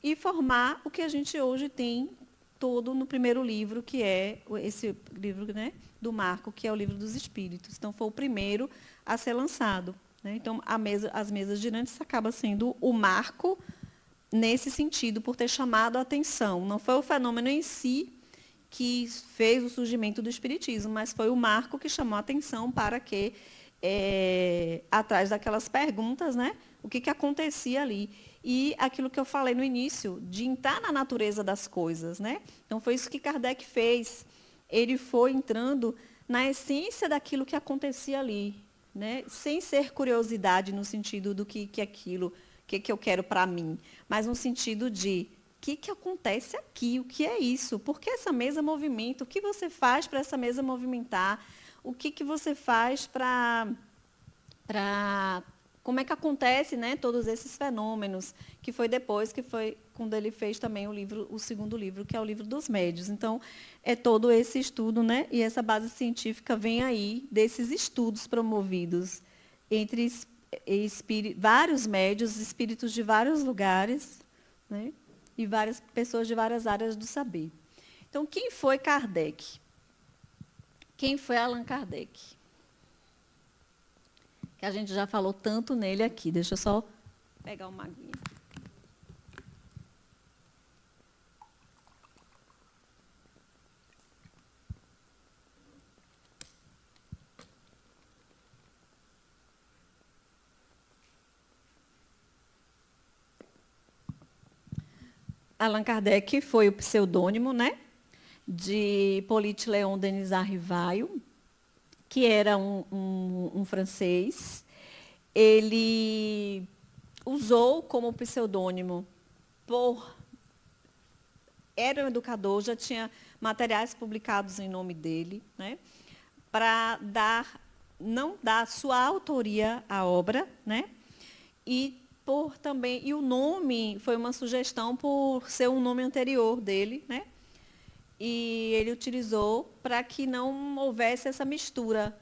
A: e formar o que a gente hoje tem todo no primeiro livro, que é esse livro, né, do Marco, que é o Livro dos Espíritos. Então, foi o primeiro a ser lançado, né? Então, as mesas girantes acaba sendo o marco nesse sentido, por ter chamado a atenção. Não foi o fenômeno em si que fez o surgimento do Espiritismo, mas foi o marco que chamou a atenção para que, atrás daquelas perguntas, né, o que acontecia ali. E aquilo que eu falei no início, de entrar na natureza das coisas, né? Então, foi isso que Kardec fez. Ele foi entrando na essência daquilo que acontecia ali, né? Sem ser curiosidade no sentido do que aquilo, que eu quero para mim, mas no sentido de o que acontece aqui, o que é isso, por que essa mesa movimenta, o que você faz para essa mesa movimentar, o que você faz para como é que acontece, né, todos esses fenômenos, que foi depois, que foi quando ele fez também o segundo livro, que é o Livro dos Médiuns. Então, é todo esse estudo, né, e essa base científica vem aí desses estudos promovidos entre vários médiuns, espíritos de vários lugares, né, e várias pessoas de várias áreas do saber. Então, quem foi Kardec? Quem foi Allan Kardec? Que a gente já falou tanto nele aqui. Deixa eu só pegar uma aguinha. Allan Kardec foi o pseudônimo, né, de Hippolyte Léon Denis Arrivaio, que era um francês. Ele usou como pseudônimo era um educador, já tinha materiais publicados em nome dele, né, para não dar sua autoria à obra, né, e o nome foi uma sugestão por ser um nome anterior dele, né? E ele utilizou para que não houvesse essa mistura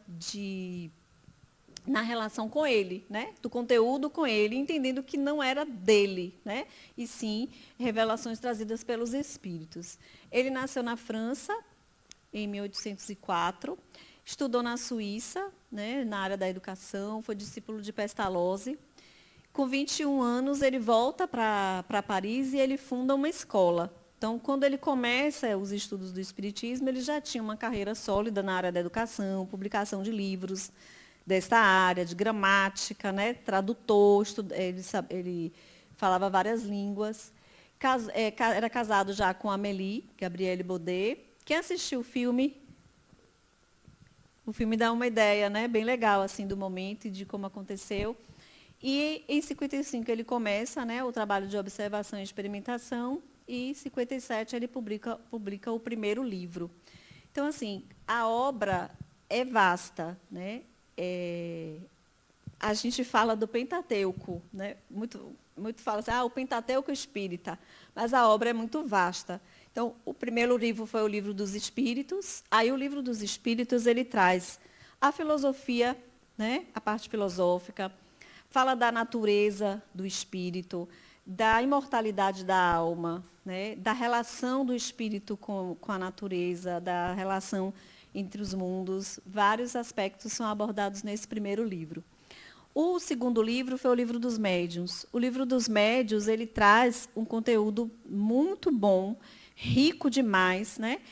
A: na relação com ele, né? Do conteúdo com ele, entendendo que não era dele, né? E sim revelações trazidas pelos espíritos. Ele nasceu na França em 1804, estudou na Suíça, né, na área da educação, foi discípulo de Pestalozzi. Com 21 anos, ele volta para Paris e ele funda uma escola. Então, quando ele começa os estudos do Espiritismo, ele já tinha uma carreira sólida na área da educação, publicação de livros desta área, de gramática, né, tradutor, ele falava várias línguas. Era casado já com Amélie, Gabrielle Baudet. Quem assistiu o filme dá uma ideia, né, bem legal assim, do momento e de como aconteceu. E, em 55, ele começa, né, o trabalho de observação e experimentação, e em 57 ele publica o primeiro livro. Então, assim, a obra é vasta, né? A gente fala do Pentateuco, né? Muito fala assim, o Pentateuco espírita, mas a obra é muito vasta. Então, o primeiro livro foi o Livro dos Espíritos. Aí, o Livro dos Espíritos, ele traz a filosofia, né, a parte filosófica, fala da natureza do espírito, da imortalidade da alma, né, da relação do espírito com a natureza, da relação entre os mundos. Vários aspectos são abordados nesse primeiro livro. O segundo livro foi o Livro dos Médiuns. O Livro dos Médiuns, ele traz um conteúdo muito bom, rico demais, né?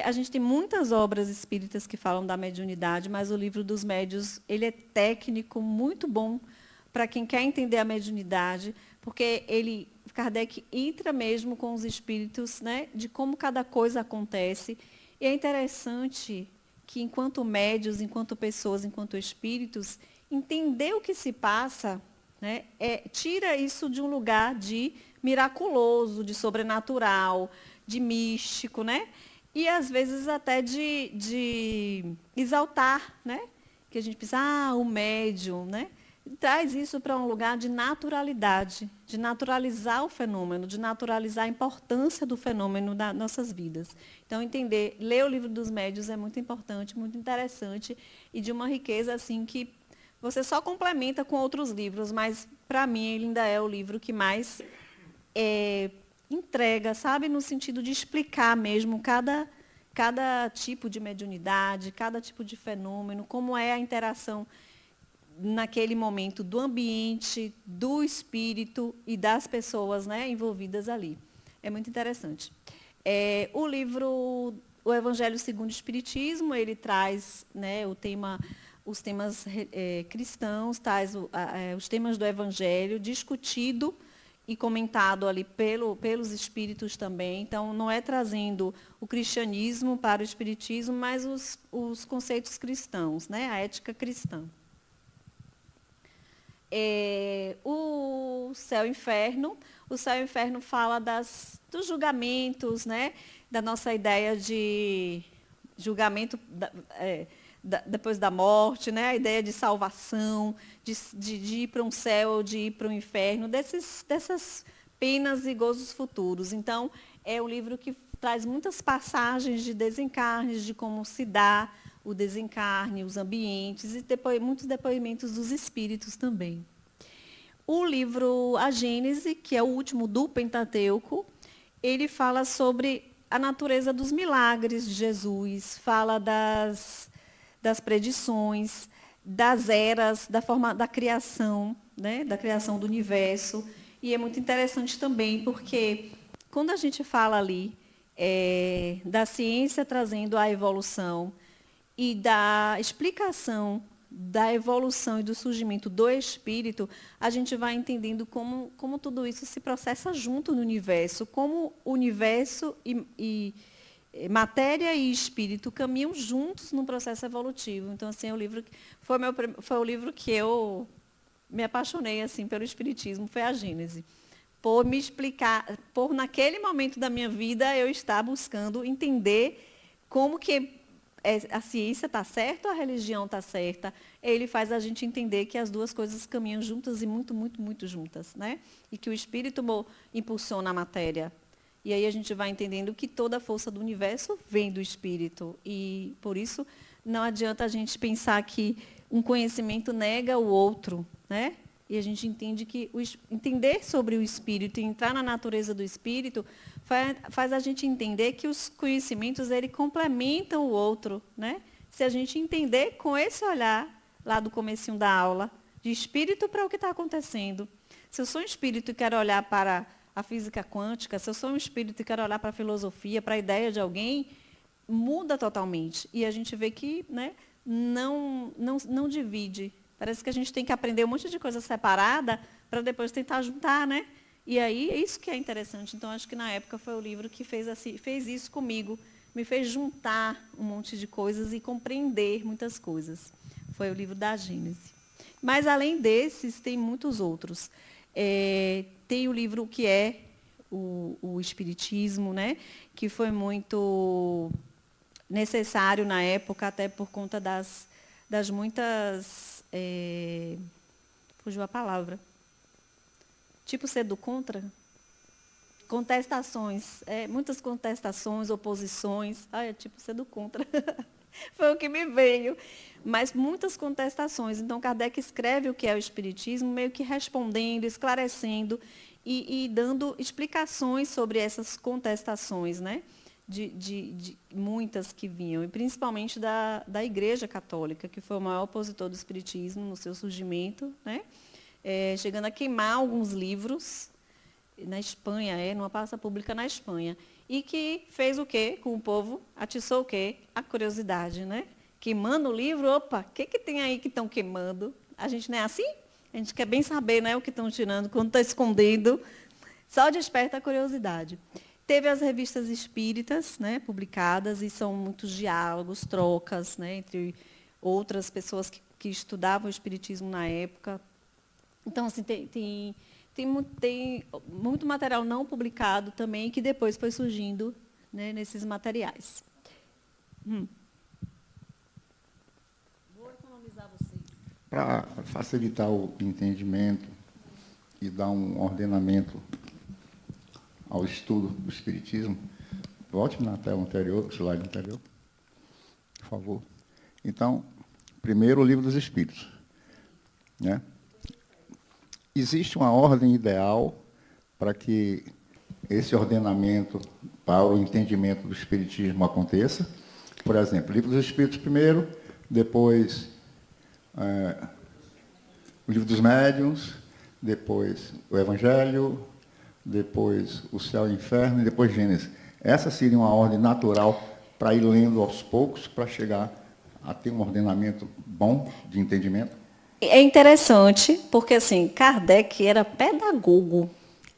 A: A gente tem muitas obras espíritas que falam da mediunidade, mas o Livro dos Médiuns, ele é técnico, muito bom para quem quer entender a mediunidade, porque Kardec entra mesmo com os espíritos, né, de como cada coisa acontece, E é interessante que, enquanto médios, enquanto pessoas, enquanto espíritos, entender o que se passa, né, tira isso de um lugar de miraculoso, de sobrenatural, de místico, né? E às vezes até de exaltar, né? Que a gente pensa, o médium, né? Traz isso para um lugar de naturalidade, de naturalizar o fenômeno, de naturalizar a importância do fenômeno nas nossas vidas. Então, ler o livro dos médiuns é muito importante, muito interessante e de uma riqueza assim que você só complementa com outros livros, mas para mim ele ainda é o livro que mais entrega, sabe, no sentido de explicar mesmo cada tipo de mediunidade, cada tipo de fenômeno, como é a interação naquele momento do ambiente, do espírito e das pessoas, né, envolvidas ali. É muito interessante. O livro O Evangelho segundo o Espiritismo, ele traz, né, os temas cristãos, traz os temas do Evangelho discutido e comentado ali pelos espíritos também. Então, não é trazendo o cristianismo para o espiritismo, mas os conceitos cristãos, né, a ética cristã. O Céu e Inferno. O Céu e Inferno fala dos julgamentos, né? Da nossa ideia de julgamento depois da morte, né? A ideia de salvação, de ir para um céu ou de ir para um inferno, dessas penas e gozos futuros. Então, é um livro que traz muitas passagens de desencarnes, de como se dá o desencarne, os ambientes e muitos depoimentos dos espíritos também. O livro A Gênese, que é o último do Pentateuco, ele fala sobre a natureza dos milagres de Jesus, fala das predições, das eras, da criação, né, da criação do universo. E é muito interessante também, porque quando a gente fala ali da ciência trazendo a evolução, e da explicação da evolução e do surgimento do espírito, a gente vai entendendo como tudo isso se processa junto no universo, como o universo e matéria e espírito caminham juntos no processo evolutivo. Então, assim, foi o livro que eu me apaixonei assim pelo espiritismo, foi a Gênese. Por me explicar, por naquele momento da minha vida eu estar buscando entender como que a ciência está certa, a religião está certa. Ele faz a gente entender que as duas coisas caminham juntas e muito, muito, muito juntas, né? E que o espírito impulsiona a matéria. E aí a gente vai entendendo que toda a força do universo vem do espírito. E, por isso, não adianta a gente pensar que um conhecimento nega o outro, né? E a gente entende que entender sobre o espírito e entrar na natureza do espírito faz a gente entender que os conhecimentos ele complementam o outro, né? Se a gente entender com esse olhar lá do comecinho da aula, de espírito para o que está acontecendo. Se eu sou um espírito e quero olhar para a física quântica, se eu sou um espírito e quero olhar para a filosofia, para a ideia de alguém, muda totalmente. E a gente vê que, né, não divide. Parece que a gente tem que aprender um monte de coisa separada para depois tentar juntar, né? E aí, é isso que é interessante. Então, acho que na época foi o livro que fez isso comigo, me fez juntar um monte de coisas e compreender muitas coisas. Foi o livro da Gênese. Mas, além desses, tem muitos outros. Tem o livro que é o Espiritismo, né? Que foi muito necessário na época, até por conta das muitas... fugiu a palavra. Tipo ser do contra? Contestações. Muitas contestações, oposições. Tipo ser do contra. Foi o que me veio. Mas muitas contestações. Então, Kardec escreve o que é o Espiritismo, meio que respondendo, esclarecendo e dando explicações sobre essas contestações, né? De muitas que vinham, e principalmente da Igreja Católica, que foi o maior opositor do Espiritismo no seu surgimento, né? Chegando a queimar alguns livros na Espanha, numa praça pública na Espanha. E que fez o quê com o povo? Atiçou o quê? A curiosidade, né? Queimando o livro, opa, o que tem aí que estão queimando? A gente não é assim? A gente quer bem saber, né, o que estão tirando, quando está escondendo. Só desperta a curiosidade. teve as revistas espíritas, né, publicadas, e são muitos diálogos, trocas, né, entre outras pessoas que estudavam o espiritismo na época. Então, assim, tem muito material não publicado também, que depois foi surgindo, né, nesses materiais. Vou economizar vocês.
C: Para facilitar o entendimento e dar um ordenamento ao estudo do Espiritismo, volte na tela anterior, slide anterior, por favor. Então, primeiro, o Livro dos Espíritos, né? Existe uma ordem ideal para que esse ordenamento para o entendimento do Espiritismo aconteça. Por exemplo, o Livro dos Espíritos primeiro, depois o Livro dos Médiuns, depois o Evangelho, depois o Céu e o Inferno e depois Gênesis. Essa seria uma ordem natural para ir lendo aos poucos, para chegar a ter um ordenamento bom de entendimento.
A: É interessante, porque assim, Kardec era pedagogo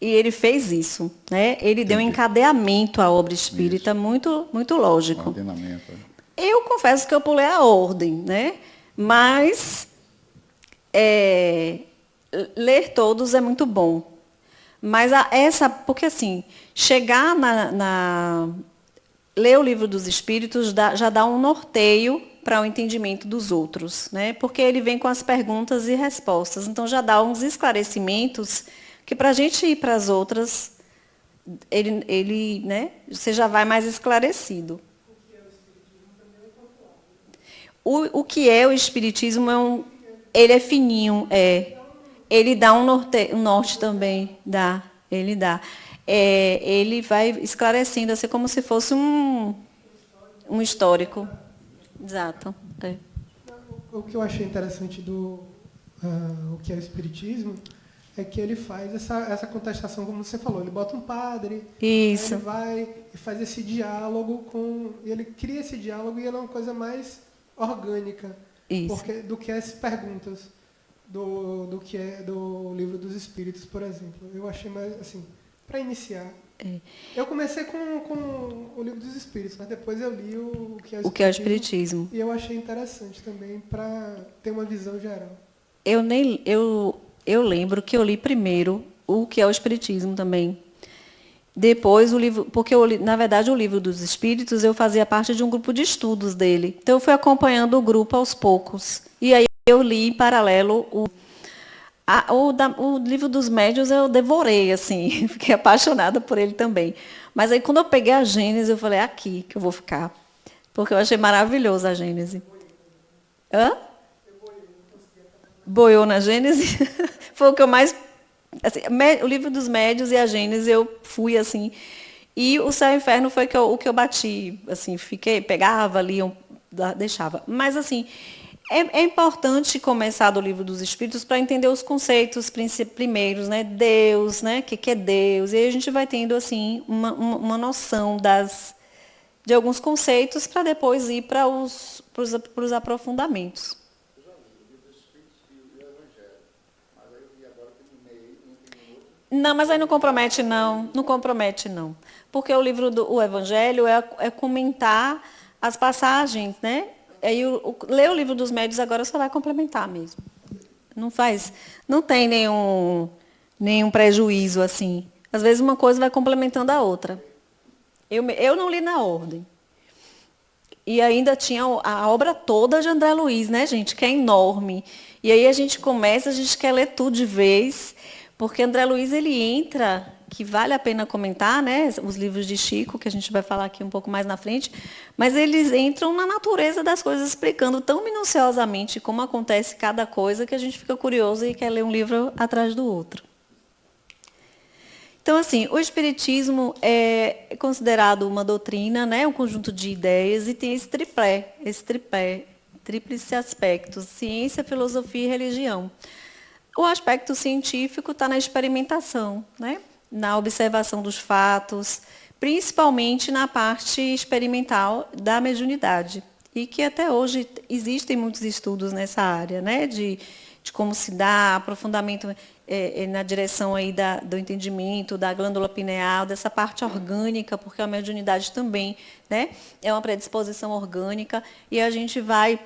A: e ele fez isso, né? Ele deu um encadeamento à obra espírita muito lógico.
C: Ordenamento.
A: Eu confesso que eu pulei a ordem, né? Mas ler todos é muito bom. Mas porque assim, chegar ler o Livro dos Espíritos já dá um norteio para o entendimento dos outros, né? Porque ele vem com as perguntas e respostas. Então, já dá uns esclarecimentos que, para a gente ir para as outras, né, você já vai mais esclarecido. O que é o Espiritismo ele é fininho, ele dá um norte também, ele dá. Ele vai esclarecendo, assim, como se fosse um histórico. Exato.
F: O que eu achei interessante o que é o Espiritismo é que ele faz essa contestação, como você falou, ele bota um padre,
A: isso.
F: Ele vai e faz esse diálogo ele cria esse diálogo e ele é uma coisa mais orgânica do que as perguntas do que é do Livro dos Espíritos, por exemplo. Eu achei mais assim, para iniciar. Eu comecei com o Livro dos Espíritos, mas depois eu li o que é o Espiritismo. E eu achei interessante também para ter uma visão geral.
A: Eu lembro que eu li primeiro o que é o Espiritismo também. Depois o livro, porque na verdade o Livro dos Espíritos eu fazia parte de um grupo de estudos dele. Então eu fui acompanhando o grupo aos poucos. E aí eu li em paralelo o Livro dos Médiuns eu devorei, assim, fiquei apaixonada por ele também. Mas aí quando eu peguei a Gênese, eu falei, é aqui que eu vou ficar. Porque eu achei maravilhoso a Gênese. Hã? Boiou na Gênese? Foi o que eu mais... Assim, o Livro dos Médiuns e a Gênese eu fui assim. E o Céu e o Inferno foi o que eu bati. Assim, pegava, lia, deixava. Mas assim... É importante começar do Livro dos Espíritos para entender os conceitos primeiros, né? Deus, né? O que é Deus? E aí a gente vai tendo assim, uma noção de alguns conceitos para depois ir para os aprofundamentos. Não, mas aí não compromete, não. Não compromete, não. Porque o Evangelho é comentar as passagens, né? Aí ler o Livro dos Médiuns agora só vai complementar mesmo. Não tem nenhum prejuízo assim. Às vezes uma coisa vai complementando a outra. Eu não li na ordem. E ainda tinha a obra toda de André Luiz, né, gente? Que é enorme. E aí a gente quer ler tudo de vez, porque André Luiz ele entra, que vale a pena comentar, né? Os livros de Chico, que a gente vai falar aqui um pouco mais na frente, mas eles entram na natureza das coisas, explicando tão minuciosamente como acontece cada coisa, que a gente fica curioso e quer ler um livro atrás do outro. Então, assim, o Espiritismo é considerado uma doutrina, né? Um conjunto de ideias, e tem esse tríplice aspecto, ciência, filosofia e religião. O aspecto científico está na experimentação, né? Na observação dos fatos, principalmente na parte experimental da mediunidade. E que até hoje existem muitos estudos nessa área, né? De como se dá aprofundamento. na direção aí do entendimento, da glândula pineal, dessa parte orgânica, porque a mediunidade também, né, é uma predisposição orgânica, e a gente vai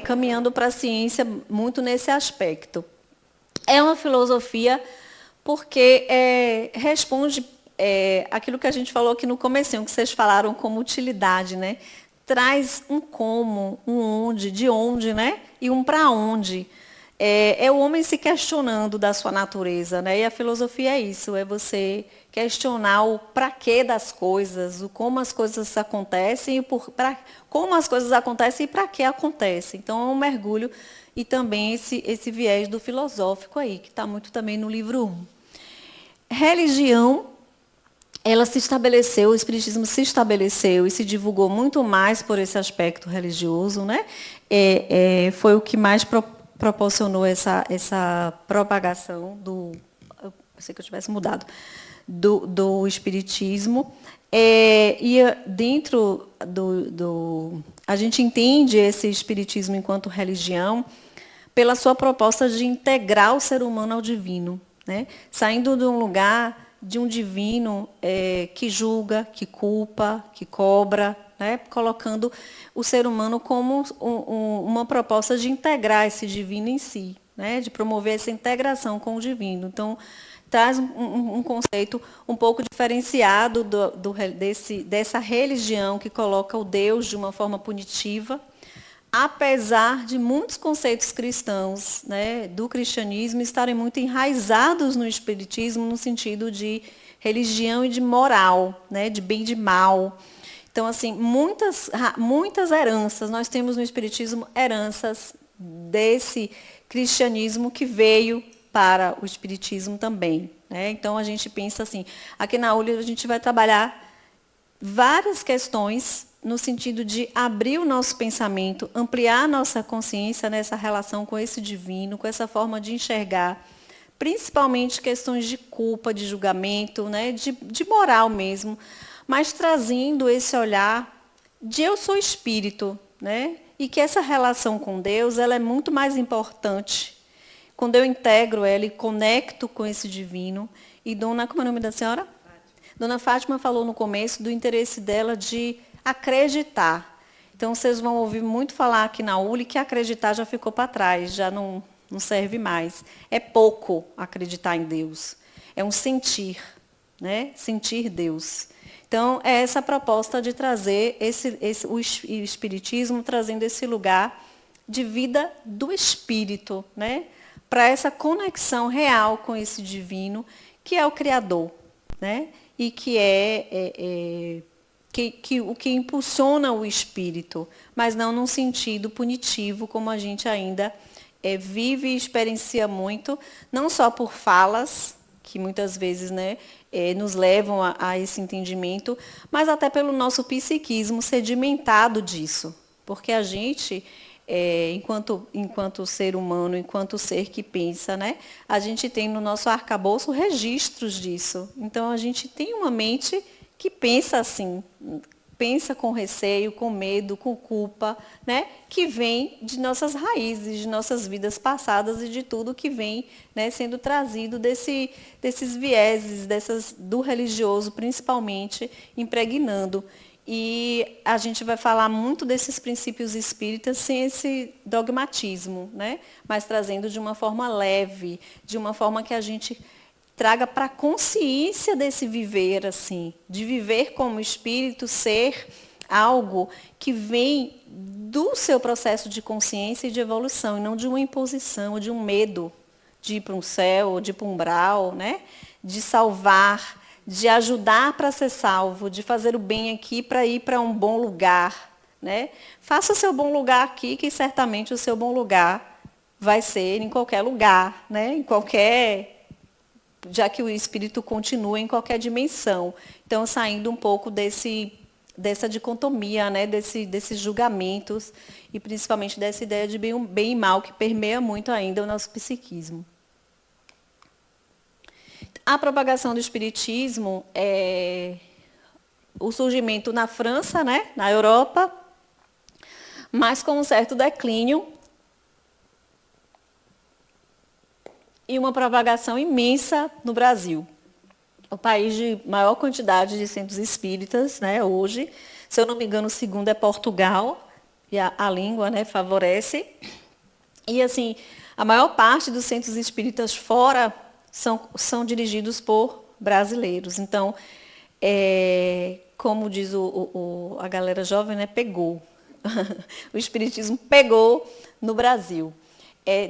A: caminhando para a ciência muito nesse aspecto. É uma filosofia porque responde aquilo que a gente falou aqui no comecinho, que vocês falaram como utilidade, né? Traz um como, um onde, de onde, né? E um para onde. É o homem se questionando da sua natureza, né? E a filosofia é isso, é você questionar o para quê das coisas, o como as coisas acontecem, como as coisas acontecem e para que acontecem. Então, é um mergulho e também esse viés do filosófico aí, que está muito também no livro 1. Religião, ela se estabeleceu, o espiritismo se estabeleceu e se divulgou muito mais por esse aspecto religioso, né? Foi o que mais proporcionou essa propagação eu pensei que eu tivesse mudado, do espiritismo. E dentro a gente entende esse espiritismo enquanto religião pela sua proposta de integrar o ser humano ao divino, né? Saindo de um lugar de um divino que julga, que culpa, que cobra, né? Colocando o ser humano como uma proposta de integrar esse divino em si, né? De promover essa integração com o divino. Então, traz um conceito um pouco diferenciado dessa religião que coloca o Deus de uma forma punitiva, apesar de muitos conceitos cristãos, né, do cristianismo estarem muito enraizados no espiritismo, no sentido de religião e de moral, né, de bem e de mal. Então, assim, muitas heranças, nós temos no espiritismo heranças desse cristianismo que veio para o espiritismo também, né? Então, a gente pensa assim, aqui na ULI a gente vai trabalhar várias questões no sentido de abrir o nosso pensamento, ampliar a nossa consciência nessa relação com esse divino, com essa forma de enxergar, principalmente questões de culpa, de julgamento, né? de moral mesmo, mas trazendo esse olhar de eu sou espírito, né? E que essa relação com Deus ela é muito mais importante quando eu integro ela e conecto com esse divino. E como é o nome da senhora? Fátima. Dona Fátima falou no começo do interesse dela de acreditar. Então, vocês vão ouvir muito falar aqui na ULI que acreditar já ficou para trás, já não serve mais. É pouco acreditar em Deus. É um sentir, né? Sentir Deus. Então, é essa proposta de trazer o espiritismo, trazendo esse lugar de vida do espírito, né? Para essa conexão real com esse divino, que é o Criador, né? E que o que impulsiona o espírito, mas não num sentido punitivo, como a gente ainda vive e experiencia muito, não só por falas, que muitas vezes, né, nos levam a esse entendimento, mas até pelo nosso psiquismo sedimentado disso. Porque a gente, enquanto ser humano, enquanto ser que pensa, né, a gente tem no nosso arcabouço registros disso. Então, a gente tem uma mente que pensa assim, pensa com receio, com medo, com culpa, né? Que vem de nossas raízes, de nossas vidas passadas e de tudo que vem, né, sendo trazido desses vieses, do religioso, principalmente, impregnando. E a gente vai falar muito desses princípios espíritas sem esse dogmatismo, né? Mas trazendo de uma forma leve, de uma forma que a gente traga para a consciência desse viver, assim, de viver como espírito, ser algo que vem do seu processo de consciência e de evolução, e não de uma imposição, ou de um medo de ir para um céu, ou de ir para um umbral, né? De salvar, de ajudar para ser salvo, de fazer o bem aqui para ir para um bom lugar, né? Faça o seu bom lugar aqui, que certamente o seu bom lugar vai ser em qualquer lugar, né? Em qualquer... já que o espírito continua em qualquer dimensão. Então, saindo um pouco dessa dicotomia, né, desses julgamentos, e principalmente dessa ideia de bem e mal, que permeia muito ainda o nosso psiquismo. A propagação do espiritismo, o surgimento na França, né, na Europa, mas com um certo declínio e uma propagação imensa no Brasil. O país de maior quantidade de centros espíritas, né, hoje. Se eu não me engano, o segundo é Portugal, e a língua, né, favorece. E, assim, a maior parte dos centros espíritas fora são dirigidos por brasileiros. Então, como diz a galera jovem, né, pegou. O espiritismo pegou no Brasil.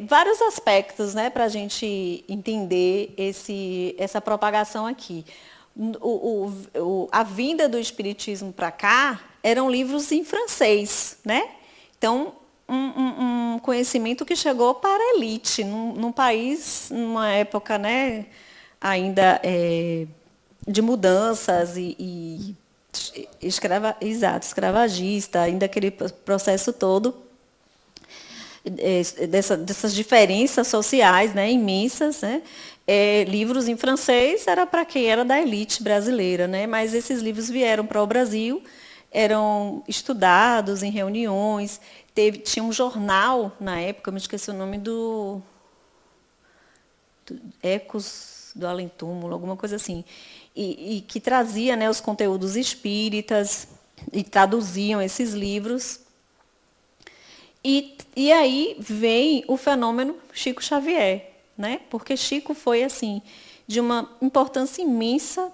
A: Vários aspectos, né, para a gente entender essa propagação aqui. A vinda do espiritismo para cá eram livros em francês, né? Então, um conhecimento que chegou para a elite, num país, numa época, né, ainda de mudanças e escravagista, ainda aquele processo todo, dessas diferenças sociais, né, imensas, né? Livros em francês era para quem era da elite brasileira, né? Mas esses livros vieram para o Brasil, eram estudados em reuniões. Tinha um jornal na época, eu me esqueci o nome do Ecos do Além-Túmulo, alguma coisa assim, e que trazia, né, os conteúdos espíritas e traduziam esses livros. E aí vem o fenômeno Chico Xavier, né? Porque Chico foi, assim, de uma importância imensa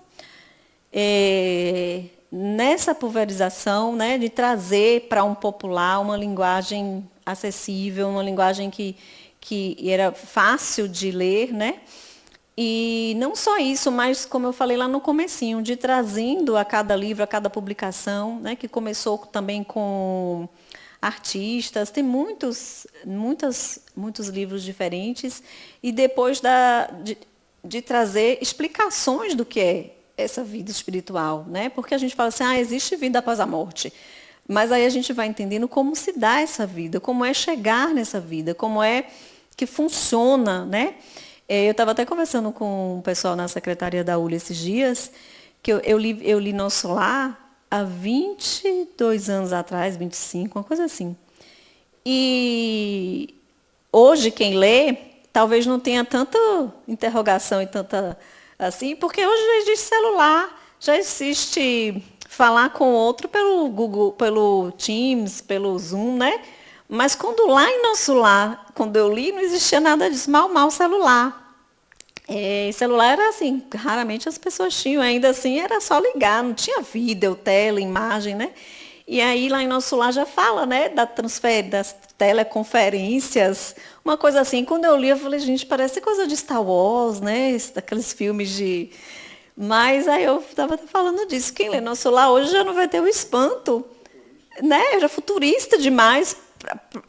A: nessa pulverização, né, de trazer para um popular uma linguagem acessível, uma linguagem que era fácil de ler, né? E não só isso, mas, como eu falei lá no comecinho, de trazendo a cada livro, a cada publicação, né, que começou também com artistas, tem muitos livros diferentes, e depois de trazer explicações do que é essa vida espiritual, né? Porque a gente fala assim, existe vida após a morte, mas aí a gente vai entendendo como se dá essa vida, como é chegar nessa vida, como é que funciona, né? Eu estava até conversando com o pessoal na secretaria da ULI esses dias, que eu li Nosso Lar há 22 anos atrás, 25, uma coisa assim. E hoje, quem lê, talvez não tenha tanta interrogação e tanta assim, porque hoje já existe celular, já existe falar com outro pelo Google, pelo Teams, pelo Zoom, né? Mas quando lá em Nosso Lar, quando eu li, não existia nada disso, mal celular. Celular era assim, raramente as pessoas tinham, ainda assim era só ligar, não tinha vídeo, tela, imagem, né? E aí lá em Nosso Lar já fala, né, das teleconferências, uma coisa assim. Quando eu li, eu falei, gente, parece coisa de Star Wars, né? Daqueles filmes de... Mas aí eu estava falando disso, quem lê Nosso Lar hoje já não vai ter o espanto, né? Era futurista demais,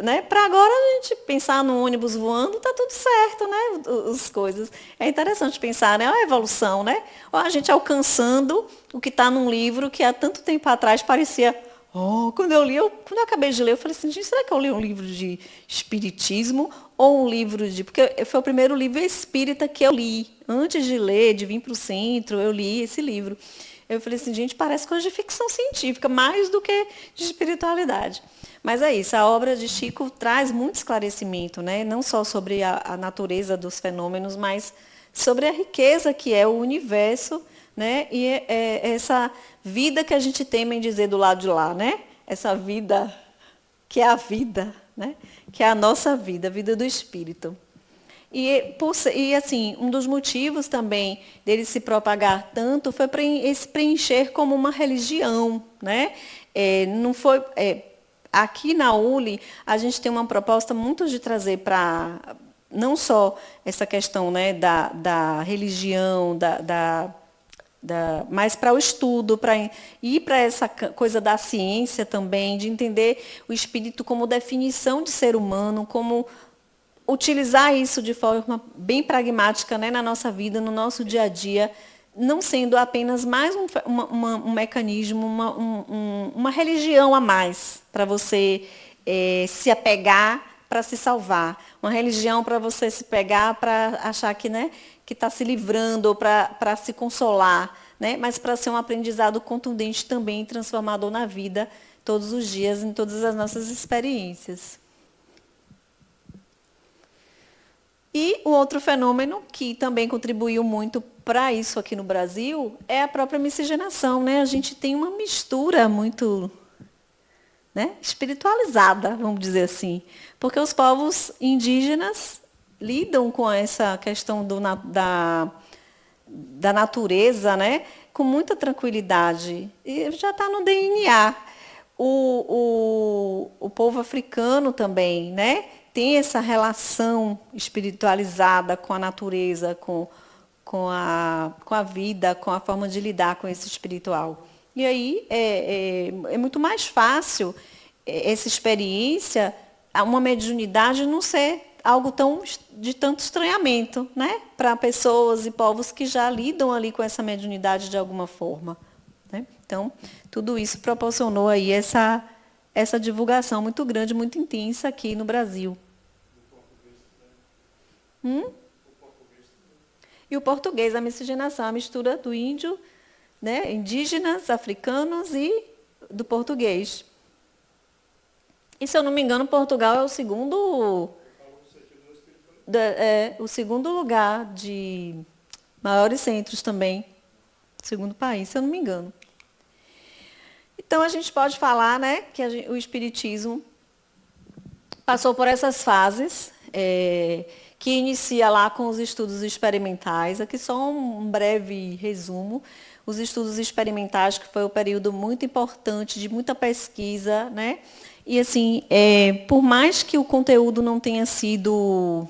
A: né? Para agora a gente pensar no ônibus voando, está tudo certo, né? As coisas. É interessante pensar, né? A evolução, né? A gente alcançando o que está num livro que há tanto tempo atrás parecia... quando eu acabei de ler, eu falei assim, gente, será que eu li um livro de espiritismo ou um livro de... Porque foi o primeiro livro espírita que eu li. Antes de ler, de vir para o centro, eu li esse livro. Eu falei assim, gente, parece coisa de ficção científica, mais do que de espiritualidade. Mas é isso, a obra de Chico traz muito esclarecimento, né? Não só sobre a natureza dos fenômenos, mas sobre a riqueza que é o universo, né? E essa vida que a gente tem em dizer do lado de lá, né? Essa vida que é a vida, né? Que é a nossa vida, a vida do espírito. E assim, um dos motivos também dele se propagar tanto foi para se preencher como uma religião, né? Não foi... Aqui na ULI, a gente tem uma proposta muito de trazer para, não só essa questão, né, da religião, mas para o estudo, para ir para essa coisa da ciência também, de entender o espírito como definição de ser humano, como utilizar isso de forma bem pragmática, né, na nossa vida, no nosso dia a dia, não sendo apenas mais um mecanismo, uma religião a mais para você se apegar para se salvar. Uma religião para você se pegar para achar que, né, que está se livrando ou para se consolar, né, mas para ser um aprendizado contundente também, transformador na vida, todos os dias, em todas as nossas experiências. E o outro fenômeno que também contribuiu muito para isso aqui no Brasil é a própria miscigenação, né? A gente tem uma mistura muito, né, espiritualizada, vamos dizer assim, porque os povos indígenas lidam com essa questão da natureza, né, com muita tranquilidade. E já está no DNA. O povo africano também, né, tem essa relação espiritualizada com a natureza, com a vida, com a forma de lidar com esse espiritual. E aí é muito mais fácil essa experiência, uma mediunidade não ser algo de tanto estranhamento, né, para pessoas e povos que já lidam ali com essa mediunidade de alguma forma, né? Então, tudo isso proporcionou aí essa divulgação muito grande, muito intensa aqui no Brasil. E o português, a miscigenação, a mistura do índio, né, indígenas, africanos e do português. E, se eu não me engano, Portugal é o segundo lugar de maiores centros também, segundo país, se eu não me engano. Então, a gente pode falar, né, que o Espiritismo passou por essas fases, que inicia lá com os estudos experimentais. Aqui só um breve resumo. Os estudos experimentais, que foi um período muito importante, de muita pesquisa, né? E, assim, por mais que o conteúdo não tenha sido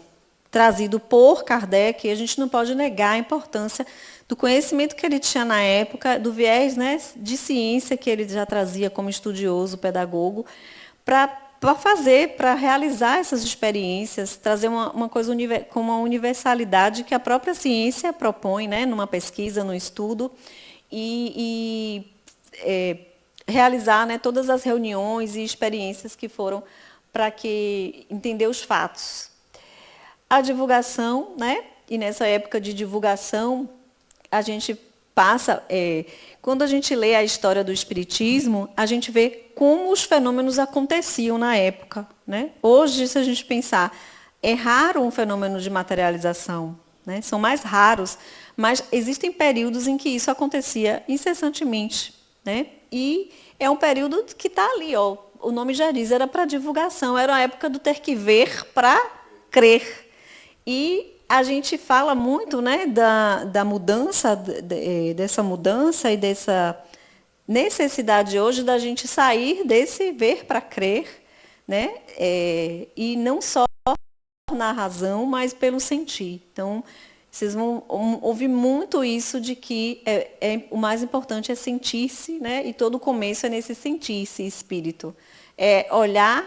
A: trazido por Kardec, a gente não pode negar a importância do conhecimento que ele tinha na época, do viés, né, de ciência que ele já trazia como estudioso, pedagogo, para realizar essas experiências, trazer uma coisa com uma universalidade que a própria ciência propõe, né, numa pesquisa, num estudo, e realizar, né, todas as reuniões e experiências que foram para entender os fatos. A divulgação, né, e nessa época de divulgação, a gente passa, quando a gente lê a história do Espiritismo, a gente vê como os fenômenos aconteciam na época, né? Hoje, se a gente pensar, é raro um fenômeno de materialização, né? São mais raros, mas existem períodos em que isso acontecia incessantemente, né? E é um período que está ali, ó, o nome já diz, era para divulgação, era a época do ter que ver para crer. E a gente fala muito, né, da mudança, dessa mudança e dessa necessidade hoje da gente sair desse ver para crer, né, e não só na razão, mas pelo sentir. Então, vocês vão ouvir muito isso de que o mais importante é sentir-se, né, e todo o começo é nesse sentir-se espírito. Olhar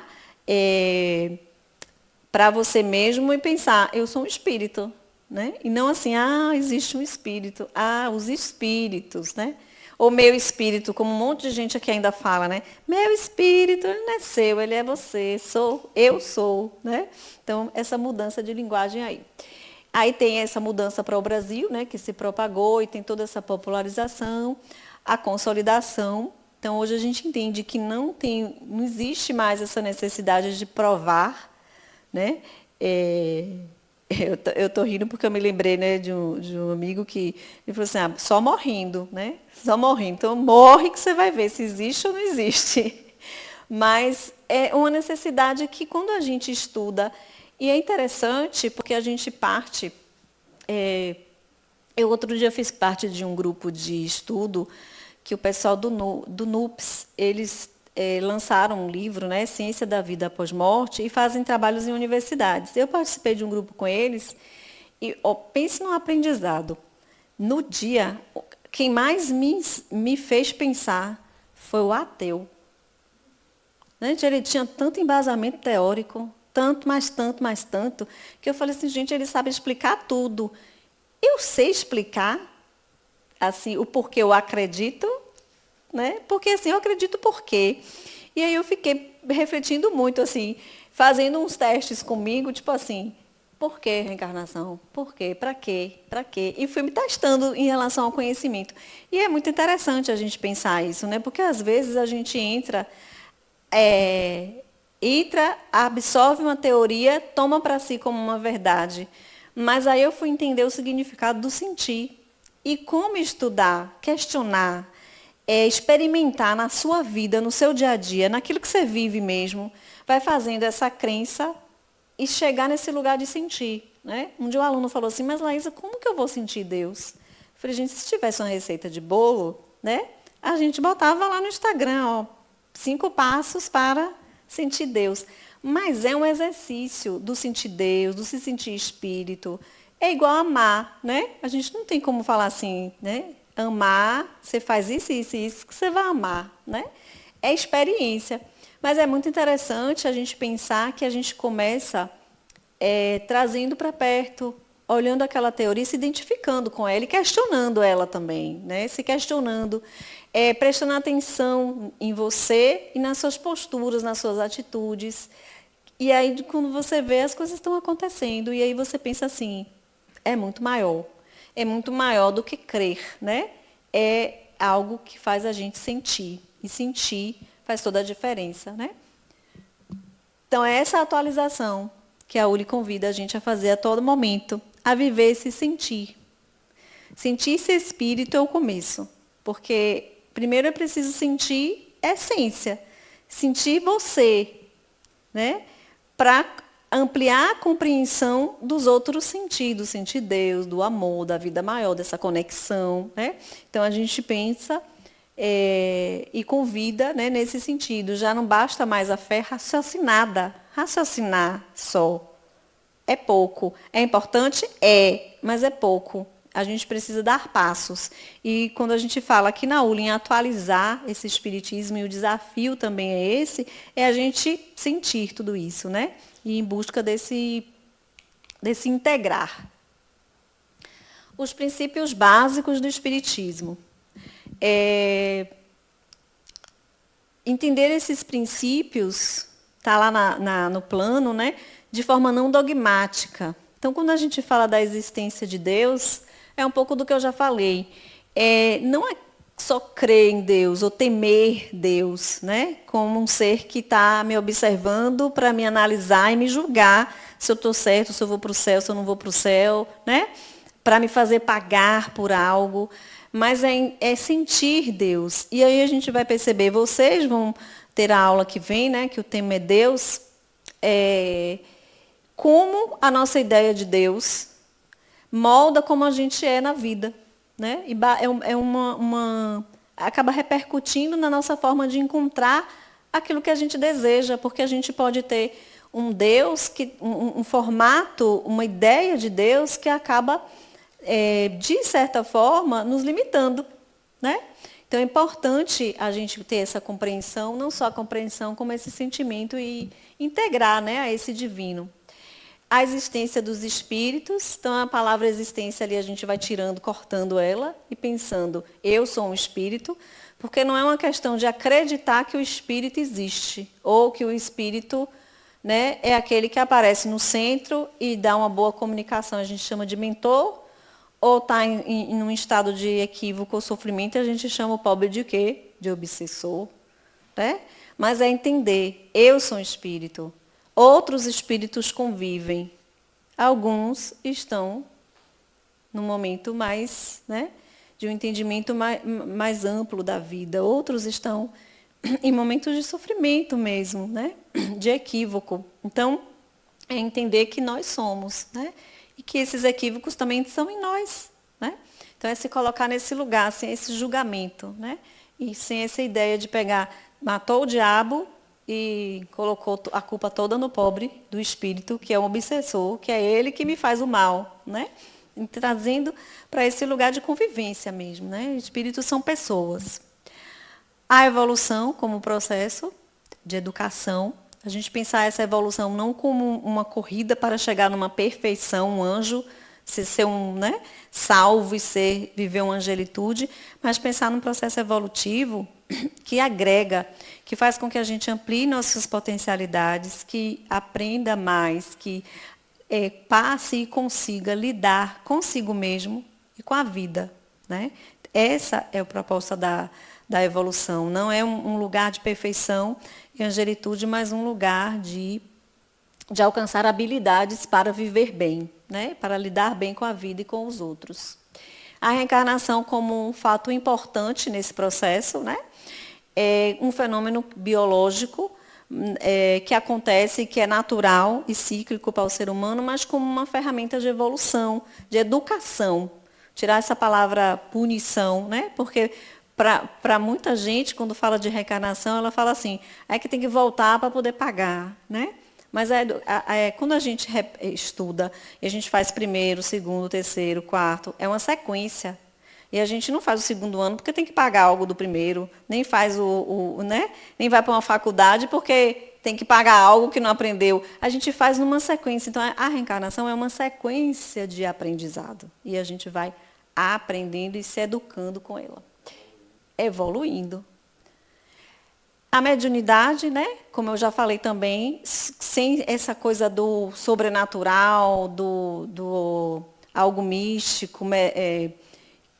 A: para você mesmo e pensar, eu sou um espírito, né? E não assim, existe um espírito, os espíritos, né? Ou meu espírito, como um monte de gente aqui ainda fala, né? Meu espírito, ele não é seu, ele é você, eu sou, né? Então, essa mudança de linguagem aí. Aí tem essa mudança para o Brasil, né, que se propagou e tem toda essa popularização, a consolidação. Então, hoje a gente entende que não existe mais essa necessidade de provar, né? Eu estou rindo porque eu me lembrei, né, de um amigo que ele falou assim, só morrendo, né? Só morrendo. Então, morre que você vai ver se existe ou não existe. Mas é uma necessidade que, quando a gente estuda, e é interessante porque a gente parte... eu outro dia fiz parte de um grupo de estudo que o pessoal do NUPS, eles lançaram um livro, né, Ciência da Vida Após Morte, e fazem trabalhos em universidades. Eu participei de um grupo com eles e pense num aprendizado. No dia, quem mais me fez pensar foi o ateu. Gente, ele tinha tanto embasamento teórico, tanto, mais tanto, mais tanto, que eu falei assim, gente, ele sabe explicar tudo. Eu sei explicar assim, o porquê eu acredito, né? Porque assim, eu acredito por quê. E aí eu fiquei refletindo muito, assim, fazendo uns testes comigo, tipo assim, por que reencarnação? Por quê? Para quê? Para quê? E fui me testando em relação ao conhecimento. E é muito interessante a gente pensar isso, né? Porque às vezes a gente entra entra, absorve uma teoria, toma para si como uma verdade. Mas aí eu fui entender o significado do sentir. E como estudar, questionar, experimentar na sua vida, no seu dia a dia, naquilo que você vive mesmo, vai fazendo essa crença e chegar nesse lugar de sentir. Né? Um dia um aluno falou assim, mas Laísa, como que eu vou sentir Deus? Eu falei, gente, se tivesse uma receita de bolo, né, a gente botava lá no Instagram, ó, 5 passos para sentir Deus. Mas é um exercício do sentir Deus, do se sentir espírito. É igual amar, né? A gente não tem como falar assim, né? Amar, você faz isso, isso e isso, que você vai amar, né? É experiência. Mas é muito interessante a gente pensar que a gente começa trazendo para perto, olhando aquela teoria, se identificando com ela e questionando ela também, né? Se questionando, prestando atenção em você e nas suas posturas, nas suas atitudes. E aí, quando você vê, as coisas estão acontecendo. E aí você pensa assim, é muito maior. É muito maior do que crer, né? É algo que faz a gente sentir. E sentir faz toda a diferença, né? Então, é essa atualização que a Uli convida a gente a fazer a todo momento, a viver esse sentir. Sentir-se espírito é o começo. Porque primeiro é preciso sentir essência. Sentir você, né? Para ampliar a compreensão dos outros sentidos, sentir Deus, do amor, da vida maior, dessa conexão. Né? Então, a gente pensa e convida, né, nesse sentido. Já não basta mais a fé raciocinada. Raciocinar só é pouco. É importante? Mas é pouco. A gente precisa dar passos. E quando a gente fala aqui na ULA em atualizar esse espiritismo, e o desafio também é esse, é a gente sentir tudo isso, né? E em busca desse integrar. Os princípios básicos do espiritismo. Entender esses princípios, está lá no plano, né? De forma não dogmática. Então, quando a gente fala da existência de Deus, é um pouco do que eu já falei. Não é só crer em Deus ou temer Deus, né? Como um ser que está me observando para me analisar e me julgar se eu estou certo, se eu vou para o céu, se eu não vou para o céu, né? Para me fazer pagar por algo. Mas é sentir Deus. E aí a gente vai perceber, vocês vão ter a aula que vem, né? Que o tema é Deus. Como a nossa ideia de Deus molda como a gente é na vida, né? E acaba repercutindo na nossa forma de encontrar aquilo que a gente deseja, porque a gente pode ter um Deus, um formato, uma ideia de Deus que acaba, de certa forma, nos limitando, né? Então é importante a gente ter essa compreensão, não só a compreensão, como esse sentimento e integrar, né, a esse divino. A existência dos espíritos, então a palavra existência ali a gente vai tirando, cortando ela e pensando, eu sou um espírito, porque não é uma questão de acreditar que o espírito existe, ou que o espírito, né, é aquele que aparece no centro e dá uma boa comunicação, a gente chama de mentor, ou está em um estado de equívoco ou sofrimento, a gente chama o pobre de quê? De obsessor. Né? Mas é entender, eu sou um espírito. Outros espíritos convivem. Alguns estão no momento mais, né, de um entendimento mais amplo da vida. Outros estão em momentos de sofrimento mesmo, né, de equívoco. Então, é entender que nós somos, né, e que esses equívocos também são em nós. Né? Então, é se colocar nesse lugar, sem esse julgamento. Né? E sem essa ideia de pegar, matou o diabo e colocou a culpa toda no pobre do espírito, que é um obsessor, que é ele que me faz o mal, né? E trazendo para esse lugar de convivência mesmo, né? Espíritos são pessoas. A evolução como processo de educação, a gente pensar essa evolução não como uma corrida para chegar numa perfeição, um anjo, ser um, né, salvo e viver uma angelitude, mas pensar num processo evolutivo que agrega, que faz com que a gente amplie nossas potencialidades, que aprenda mais, que passe e consiga lidar consigo mesmo e com a vida. né? Essa é o propósito da evolução. Não é um lugar de perfeição e angelitude, mas um lugar de alcançar habilidades para viver bem, né? Para lidar bem com a vida e com os outros. A reencarnação como um fato importante nesse processo, né? É um fenômeno biológico que acontece, que é natural e cíclico para o ser humano, mas como uma ferramenta de evolução, de educação. Tirar essa palavra punição, né? Porque para muita gente, quando fala de reencarnação, ela fala assim, é que tem que voltar para poder pagar, né? Mas quando a gente estuda, e a gente faz primeiro, segundo, terceiro, quarto, é uma sequência. E a gente não faz o segundo ano porque tem que pagar algo do primeiro, nem faz né? Nem vai para uma faculdade porque tem que pagar algo que não aprendeu. A gente faz numa sequência. Então, a reencarnação é uma sequência de aprendizado. E a gente vai aprendendo e se educando com ela. Evoluindo. A mediunidade, né? Como eu já falei também, sem essa coisa do sobrenatural, do algo místico,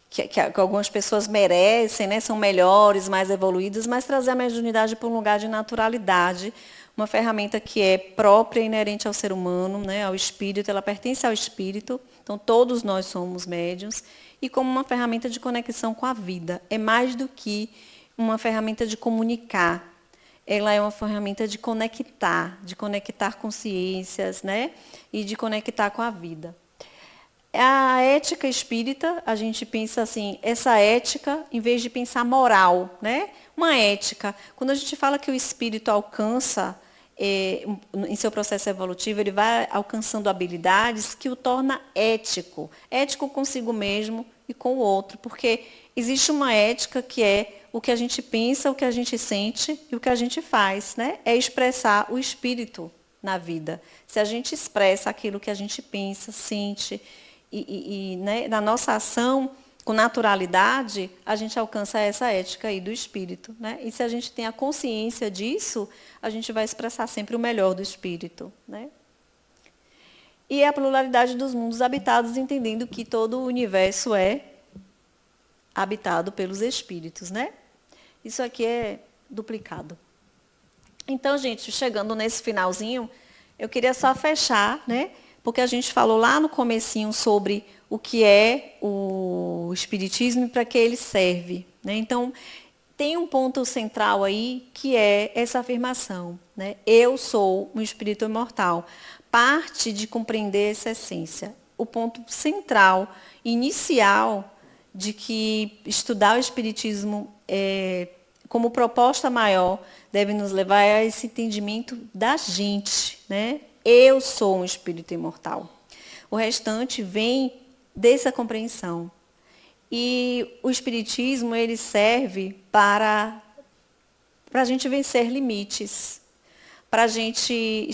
A: que algumas pessoas merecem, né? São melhores, mais evoluídas, mas trazer a mediunidade para um lugar de naturalidade, uma ferramenta que é própria e inerente ao ser humano, né? Ao espírito, ela pertence ao espírito, então todos nós somos médiuns, e como uma ferramenta de conexão com a vida. É mais do que uma ferramenta de comunicar. Ela é uma ferramenta de conectar consciências, né? E de conectar com a vida. A ética espírita, a gente pensa assim, essa ética, em vez de pensar moral, né? Uma ética. Quando a gente fala que o espírito alcança, em seu processo evolutivo, ele vai alcançando habilidades que o torna ético. Ético consigo mesmo e com o outro. Porque existe uma ética que é o que a gente pensa, o que a gente sente e o que a gente faz, né? É expressar o espírito na vida. Se a gente expressa aquilo que a gente pensa, sente, né, na nossa ação, com naturalidade, a gente alcança essa ética aí do espírito, né? E se a gente tem a consciência disso, a gente vai expressar sempre o melhor do espírito, né? E a pluralidade dos mundos habitados, entendendo que todo o universo é habitado pelos espíritos, né? Isso aqui é duplicado. Então, gente, chegando nesse finalzinho, eu queria só fechar, né? Porque a gente falou lá no comecinho sobre o que é o espiritismo e para que ele serve, né? Então, tem um ponto central aí que é essa afirmação, né? Eu sou um espírito imortal. Parte de compreender essa essência. O ponto central, inicial, de que estudar o espiritismo como proposta maior deve nos levar a esse entendimento da gente, né? Eu sou um espírito imortal. O restante vem dessa compreensão. E o espiritismo, ele serve para a gente vencer limites, para a gente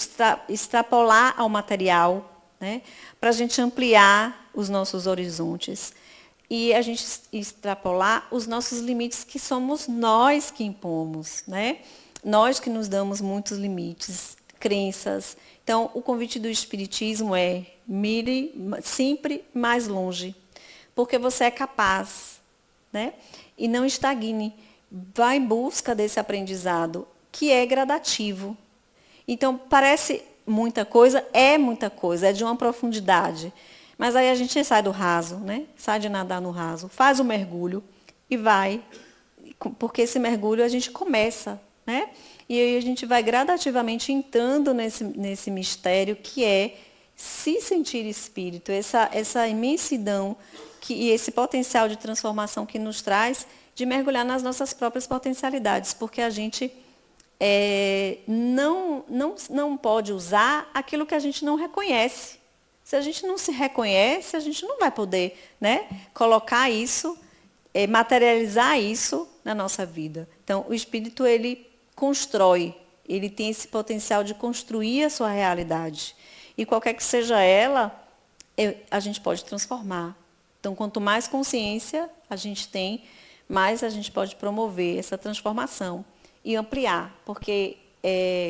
A: extrapolar ao material, né? Para a gente ampliar os nossos horizontes. E a gente extrapolar os nossos limites, que somos nós que impomos, né? Nós que nos damos muitos limites, crenças. Então, o convite do Espiritismo é mire sempre mais longe, porque você é capaz, né? E não estagne. Vá em busca desse aprendizado, que é gradativo. Então, parece muita coisa, é de uma profundidade. Mas aí a gente sai do raso, né? Sai de nadar no raso, faz o mergulho e vai, porque esse mergulho a gente começa, né? E aí a gente vai gradativamente entrando nesse mistério que é se sentir espírito, essa imensidão e esse potencial de transformação que nos traz de mergulhar nas nossas próprias potencialidades, porque a gente não pode usar aquilo que a gente não reconhece. Se a gente não se reconhece, a gente não vai poder, né, colocar isso, materializar isso na nossa vida. Então, o espírito, ele constrói, ele tem esse potencial de construir a sua realidade. E qualquer que seja ela, a gente pode transformar. Então, quanto mais consciência a gente tem, mais a gente pode promover essa transformação e ampliar. Porque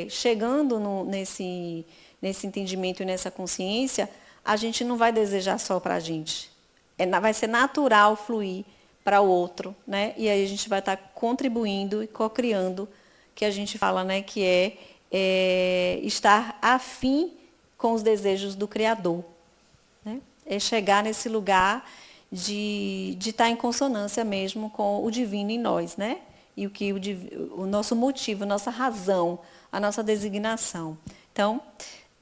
A: chegando nesse entendimento e nessa consciência, a gente não vai desejar só para a gente. vai ser natural fluir para o outro, né? E aí a gente vai estar contribuindo e co-criando, que a gente fala, né, que é estar afim com os desejos do Criador, né? É chegar nesse lugar de estar em consonância mesmo com o divino em nós, né? E o nosso motivo, a nossa razão, a nossa designação. Então,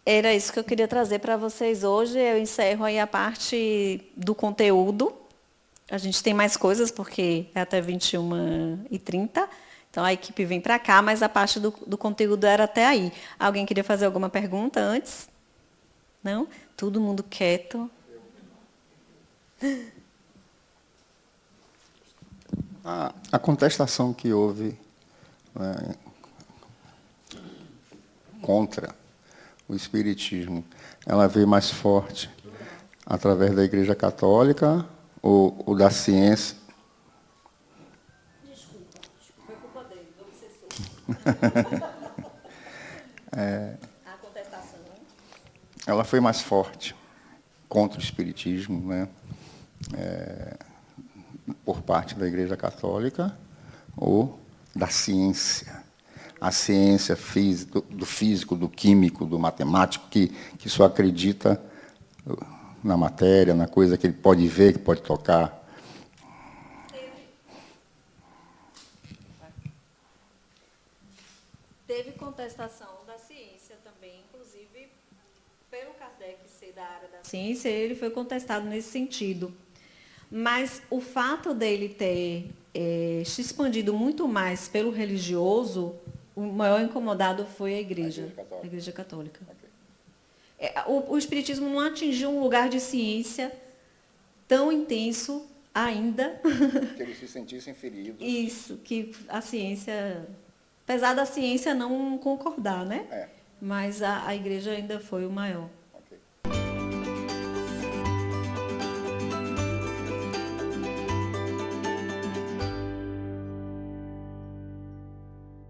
A: era isso que eu queria trazer para vocês hoje. Eu encerro aí a parte do conteúdo. A gente tem mais coisas, porque é até 21h30. Então, a equipe vem para cá, mas a parte do conteúdo era até aí. Alguém queria fazer alguma pergunta antes? Não? Todo mundo quieto.
C: A contestação que houve contra o Espiritismo, ela veio mais forte através da Igreja Católica ou da ciência?
A: Desculpa, foi culpa dele, do obsessor. A contestação, né?
C: Ela foi mais forte contra o Espiritismo, né? Por parte da Igreja Católica ou da ciência? A ciência do físico, do químico, do matemático, que só acredita na matéria, na coisa que ele pode ver, que pode tocar.
A: Teve contestação da ciência também, inclusive, pelo Kardec ser da área da ciência, ele foi contestado nesse sentido. Mas o fato dele ter se expandido muito mais pelo religioso, o maior incomodado foi a Igreja Católica. Okay. O Espiritismo não atingiu um lugar de ciência tão intenso ainda.
C: Que eles se sentissem feridos.
A: Isso, que a ciência, apesar da ciência não concordar, né? Mas a Igreja ainda foi o maior.